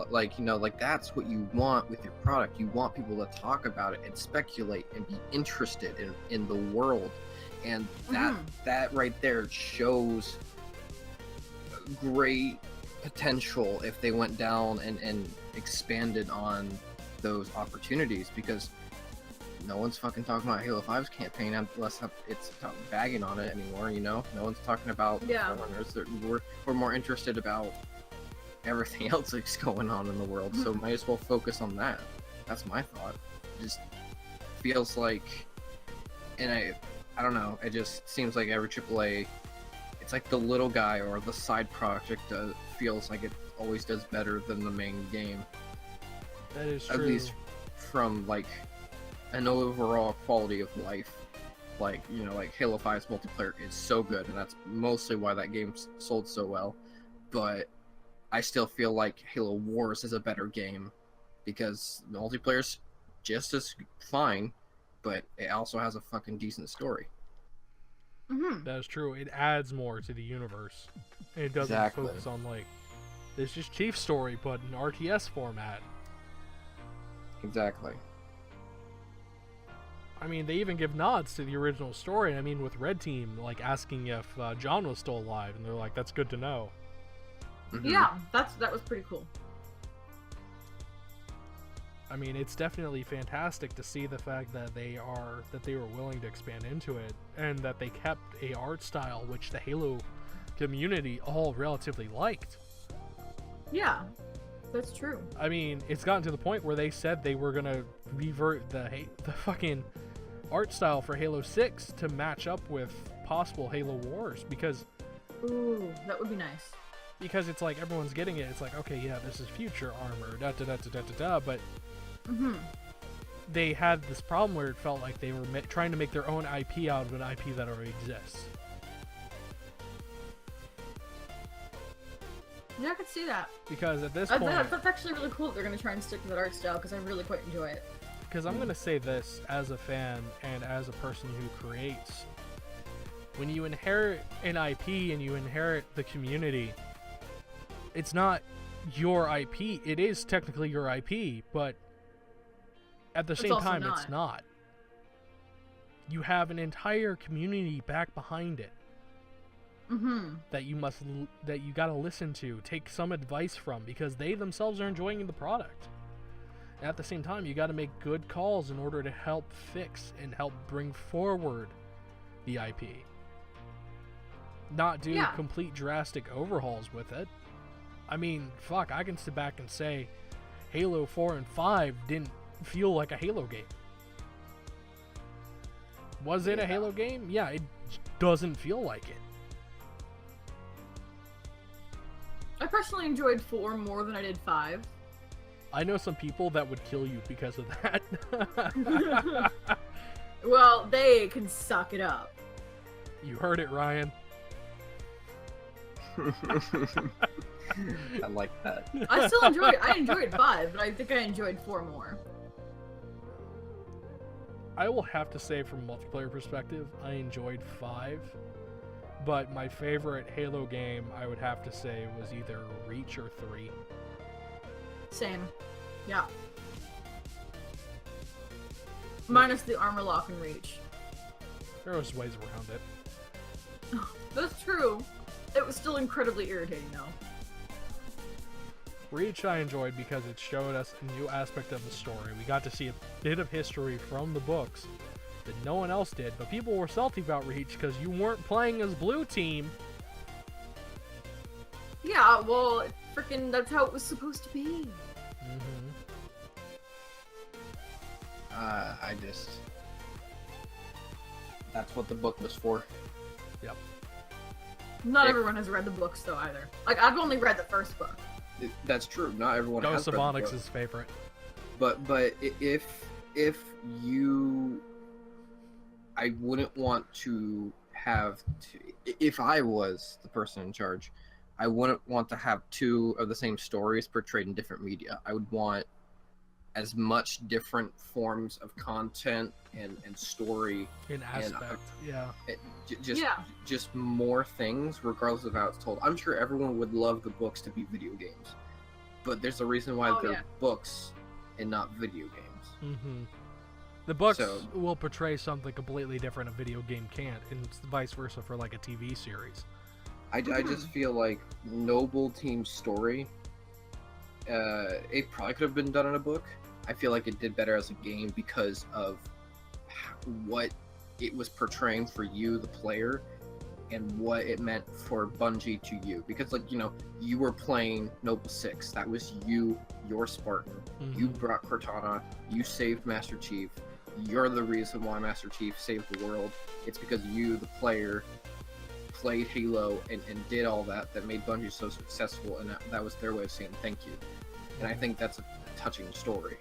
That's what you want with your product. You want people to talk about it and speculate and be interested in the world. And that right there shows great potential if they went down and expanded on those opportunities, because no one's fucking talking about Halo 5's campaign unless it's bagging on it anymore, No one's talking about Forerunners. We're more interested about everything else that's going on in the world, so might as well focus on that. That's my thought. It just feels like, and I don't know, it just seems like every AAA, it's like the little guy or the side project feels like it always does better than the main game. That is true. At least from an overall quality of life. Halo 5's multiplayer is so good, and that's mostly why that game sold so well. But I still feel like Halo Wars is a better game, because the multiplayer's just as fine, but it also has a fucking decent story. That is true. It adds more to the universe. And it doesn't Exactly. focus on this is Chief story, but in RTS format. Exactly. I mean, they even give nods to the original story. I mean, with Red Team, asking if John was still alive, and they're like, "That's good to know." Mhm. Yeah, that was pretty cool. I mean, it's definitely fantastic to see the fact that they were willing to expand into it, and that they kept a art style which the Halo community all relatively liked. Yeah, that's true. I mean, it's gotten to the point where they said they were gonna revert the fucking art style for Halo 6 to match up with possible Halo Wars, because Ooh, that would be nice. it's like everyone's getting it. It's like, okay, yeah, this is future armor, da da da da da da da, but they had this problem where it felt like they were trying to make their own IP out of an IP that already exists. Yeah, I could see that. Because at this point, That's actually really cool that they're going to try and stick to that art style, because I really quite enjoy it. because I'm going to say this as a fan and as a person who creates, when you inherit an IP and you inherit the community, it's not your IP. It is technically your IP, but at the same also time, not. it's not. You have an entire community back behind it that you gotta listen to, take some advice from, because they themselves are enjoying the product. At the same time, you gotta make good calls in order to help fix and help bring forward the IP. Not do complete drastic overhauls with it. I mean, fuck, I can sit back and say Halo 4 and 5 didn't feel like a Halo game. Was it a Halo game? Yeah, it doesn't feel like it. I personally enjoyed 4 more than I did 5. I know some people that would kill you because of that. Well, they can suck it up. You heard it, Ryan. I like that. I still enjoyed it. I enjoyed 5, but I think I enjoyed 4 more. I will have to say, from a multiplayer perspective, I enjoyed 5. But my favorite Halo game, I would have to say, was either Reach or 3. Same. Yeah. Minus the armor lock and Reach. There was ways around it. That's true. It was still incredibly irritating, though. Reach I enjoyed because it showed us a new aspect of the story. We got to see a bit of history from the books and no one else did, but people were salty about Reach because you weren't playing as Blue Team. Yeah, well, freaking, that's how it was supposed to be. Mm-hmm. That's what the book was for. Yep. Not everyone has read the books, though, either. Like, I've only read the first book. That's true. Not everyone has Ghost of read the Onyx's book. favorite. But if you, I wouldn't want to have to, if I was the person in charge, I wouldn't want to have two of the same stories portrayed in different media. I would want as much different forms of content and story In aspect, yeah. Just more things regardless of how it's told. I'm sure everyone would love the books to be video games, but there's a reason why they're books and not video games. Mm-hmm. The books will portray something completely different a video game can't, and it's vice versa for like a TV series. I just feel like Noble Team's story, it probably could have been done in a book. I feel like it did better as a game because of what it was portraying for you, the player, and what it meant for Bungie to you. Because, like, you know, you were playing Noble 6. That was you, your Spartan. Mm-hmm. You brought Cortana. You saved Master Chief. You're the reason why Master Chief saved the world. It's because you, the player, played Halo and did all that made Bungie so successful, and that was their way of saying thank you. And I think that's a touching story.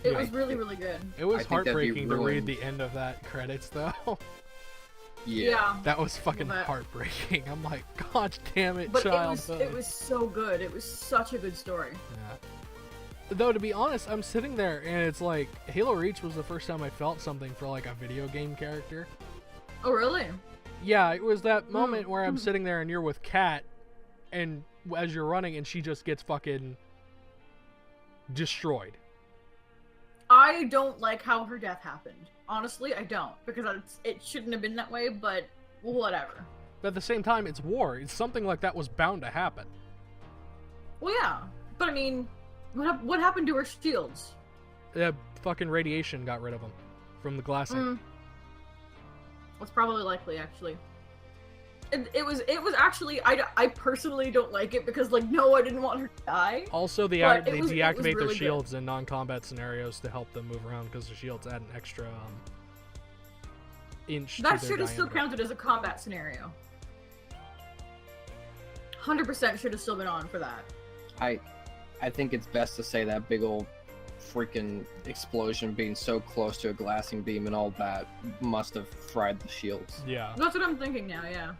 It was really, really good. It was heartbreaking to read the end of that credits, though. Yeah. That was fucking heartbreaking. I'm like, God damn it, but childhood. it was so good. It was such a good story. Yeah. Though, to be honest, I'm sitting there, and it's like, Halo Reach was the first time I felt something for, like, a video game character. Oh, really? Yeah, it was that moment where I'm sitting there, and you're with Kat, and as you're running, and she just gets fucking destroyed. I don't like how her death happened. Honestly, I don't. Because it shouldn't have been that way, but whatever. But at the same time, it's war. It's something like that was bound to happen. Well, yeah. But I mean, what happened to her shields? The fucking radiation got rid of them from the glassing. That's probably likely, actually. It was actually, I personally don't like it because, like, no, I didn't want her to die. Also, they deactivate their shields in non-combat scenarios to help them move around because the shields add an extra inch to their That should have still counted as a combat scenario. 100% should have still been on for that. I think it's best to say that big old freaking explosion being so close to a glassing beam and all that must have fried the shields. Yeah. That's what I'm thinking now, yeah.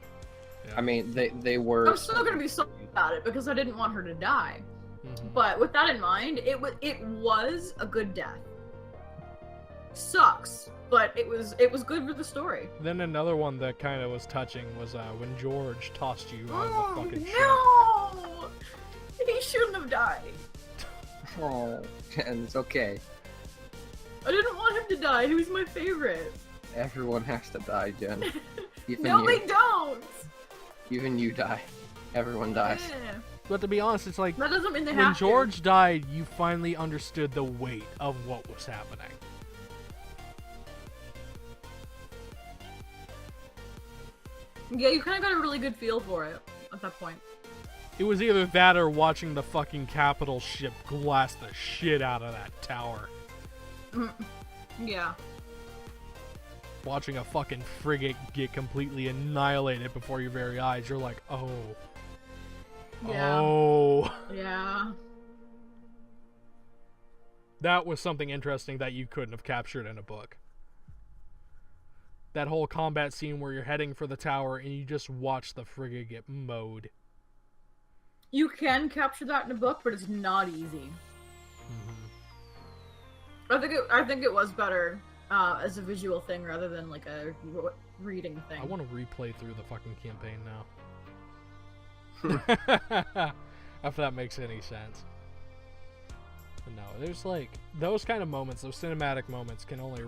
I mean, they were... I'm still gonna be salty about it because I didn't want her to die. But with that in mind, it was a good death. Sucks, but it was good for the story. Then another one that kind of was touching was when George tossed you out of the fucking ship. No! He shouldn't have died. Oh, and it's okay. I didn't want him to die. He was my favorite. Everyone has to die, Jen. Even no, you. they don't. Even you die. Everyone dies. Yeah. But to be honest, it's like, that doesn't mean they when have George to. died, you finally understood the weight of what was happening. Yeah, you kind of got a really good feel for it at that point. It was either that or watching the fucking capital ship glass the shit out of that tower. Yeah. Watching a fucking frigate get completely annihilated before your very eyes, you're like, oh. Yeah. Oh. Yeah. That was something interesting that you couldn't have captured in a book. That whole combat scene where you're heading for the tower and you just watch the frigate get mowed. You can capture that in a book, but it's not easy. I think it was better as a visual thing rather than like a reading thing. I want to replay through the fucking campaign now. If that makes any sense. But no, there's like those kind of moments, those cinematic moments can only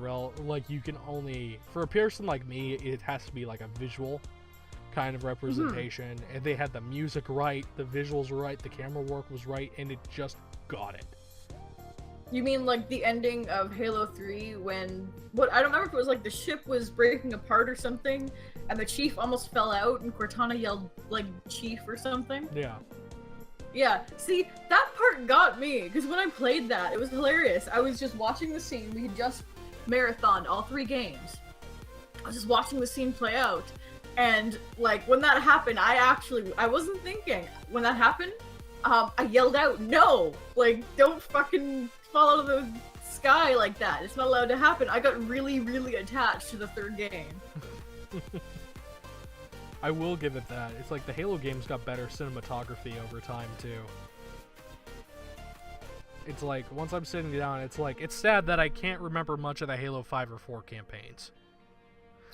you can only, for a person like me, it has to be like a visual kind of representation. And they had the music right, the visuals were right, the camera work was right, and it just got it. You mean like the ending of Halo 3 when I don't remember if it was like the ship was breaking apart or something, and the chief almost fell out, and Cortana yelled like "chief" or something. Yeah. Yeah. See, that part got me because when I played that, it was hilarious. I was just watching the scene. We had just marathoned all 3 games. I was just watching the scene play out, and like when that happened, I wasn't thinking. When that happened, I yelled out, "No! Like, don't fucking fall out of the sky like that. It's not allowed to happen." I got really, really attached to the 3rd game. I will give it that. It's like the Halo games got better cinematography over time, too. It's like, once I'm sitting down, it's like, it's sad that I can't remember much of the Halo 5 or 4 campaigns.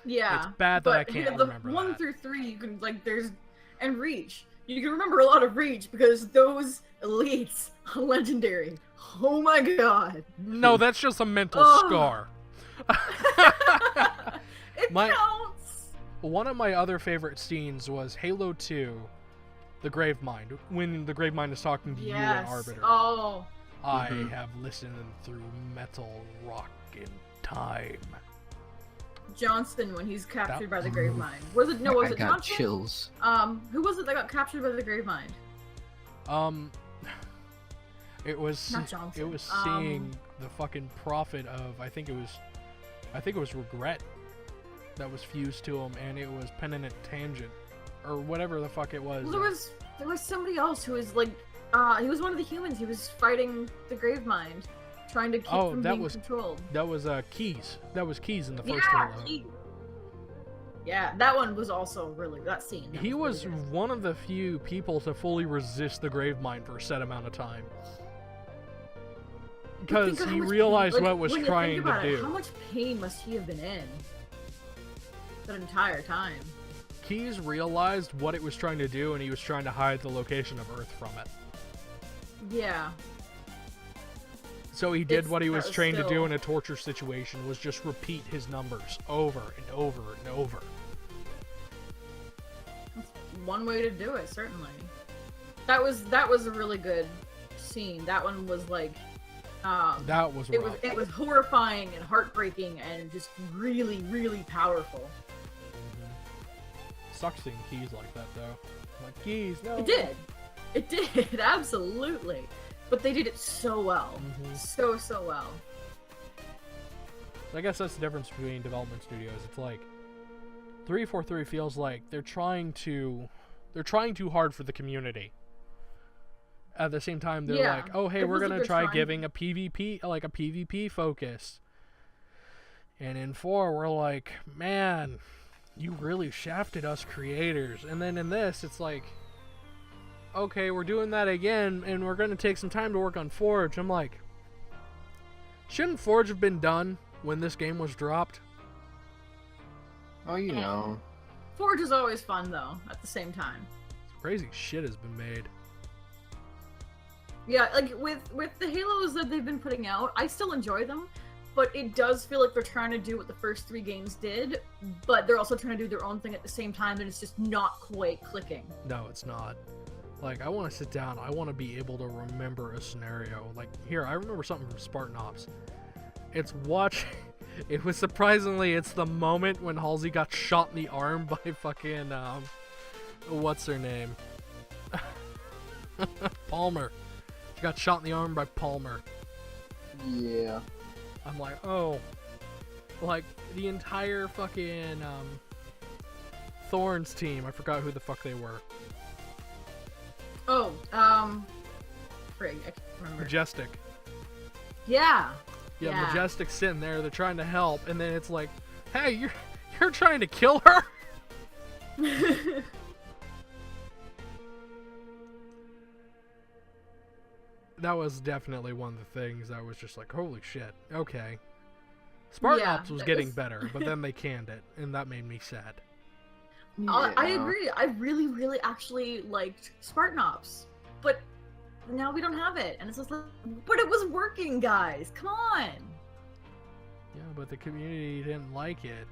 Yeah. It's bad that I can't remember the 1 that. through 3, you can, like, and Reach. You can remember a lot of Reach because those elites are legendary. Oh my god. No, that's just a mental scar. It counts. One of my other favorite scenes was Halo 2, the Gravemind, when the Gravemind is talking to you and Arbiter. Oh. I have listened through metal, rock, and time. Johnson when he's captured by the Gravemind. Was it Johnson? I got chills. Who was it that got captured by the Gravemind? It was Not Johnson. It was seeing the fucking prophet of I think it was regret that was fused to him, and it was penitent tangent or whatever the fuck it was. Well, there was somebody else who was like he was one of the humans. He was fighting the Gravemind, trying to keep from being controlled. That was Keys. That was Keys in the first Halo. Yeah, that one was also really that scene. He was one of the few people to fully resist the Gravemind for a set amount of time. Because he realized what it was trying to do. How much pain must he have been in that entire time? Keys realized what it was trying to do, and he was trying to hide the location of Earth from it. Yeah. So he did what he was trained to do in a torture situation, was just repeat his numbers over and over and over. That's one way to do it, certainly. That was a really good scene. That one was like that was rough. It was horrifying and heartbreaking and just really, really powerful. Sucks seeing Keys like that, though. Like, Keys, no. It did, absolutely. But they did it so well. So well. I guess that's the difference between development studios. It's like 343 feels like they're trying too hard for the community. At the same time, they're like, oh, hey, we're gonna try giving a PvP focus. And in 4, we're like, man, you really shafted us creators. And then in this, it's like, okay, we're doing that again, and we're gonna take some time to work on Forge. I'm like, shouldn't Forge have been done when this game was dropped? Oh, you know. Forge is always fun, though, at the same time. Crazy shit has been made. Yeah, like, with the Halos that they've been putting out, I still enjoy them, but it does feel like they're trying to do what the first 3 games did, but they're also trying to do their own thing at the same time, and it's just not quite clicking. No, it's not. Like, I want to sit down, I want to be able to remember a scenario. Like, here, I remember something from Spartan Ops. It's the moment when Halsey got shot in the arm by fucking, what's her name? Palmer. She got shot in the arm by Palmer. Yeah. I'm like, oh. Like, the entire fucking, Thorns team, I forgot who the fuck they were. Oh, frig, I can't remember. Majestic. Yeah. Yeah, Majestic's sitting there, they're trying to help, and then it's like, hey, you're trying to kill her? That was definitely one of the things that was just like, holy shit, okay. Spartan Ops was getting better, but then they canned it, and that made me sad. Yeah. I agree. I really, really actually liked Spartan Ops, but now we don't have it, and it's just like, but it was working, guys. Come on. Yeah, but the community didn't like it.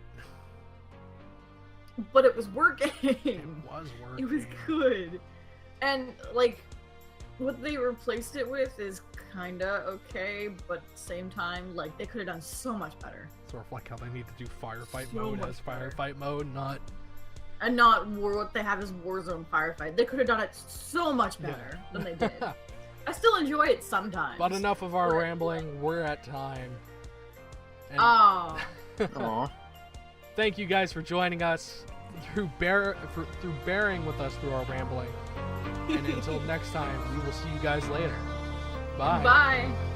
But it was working. It was working. It was good, and like, what they replaced it with is kinda okay, but at the same time, like, they could have done so much better. Sort of like how they need to do firefight So mode much as better. firefight mode, not And not what they have as Warzone Firefight. They could have done it so much better than they did. I still enjoy it sometimes. But enough of our rambling. We're at time. And Oh. Aw. thank you guys for joining us through bearing with us through our rambling. And until next time, we will see you guys later. Bye. Bye.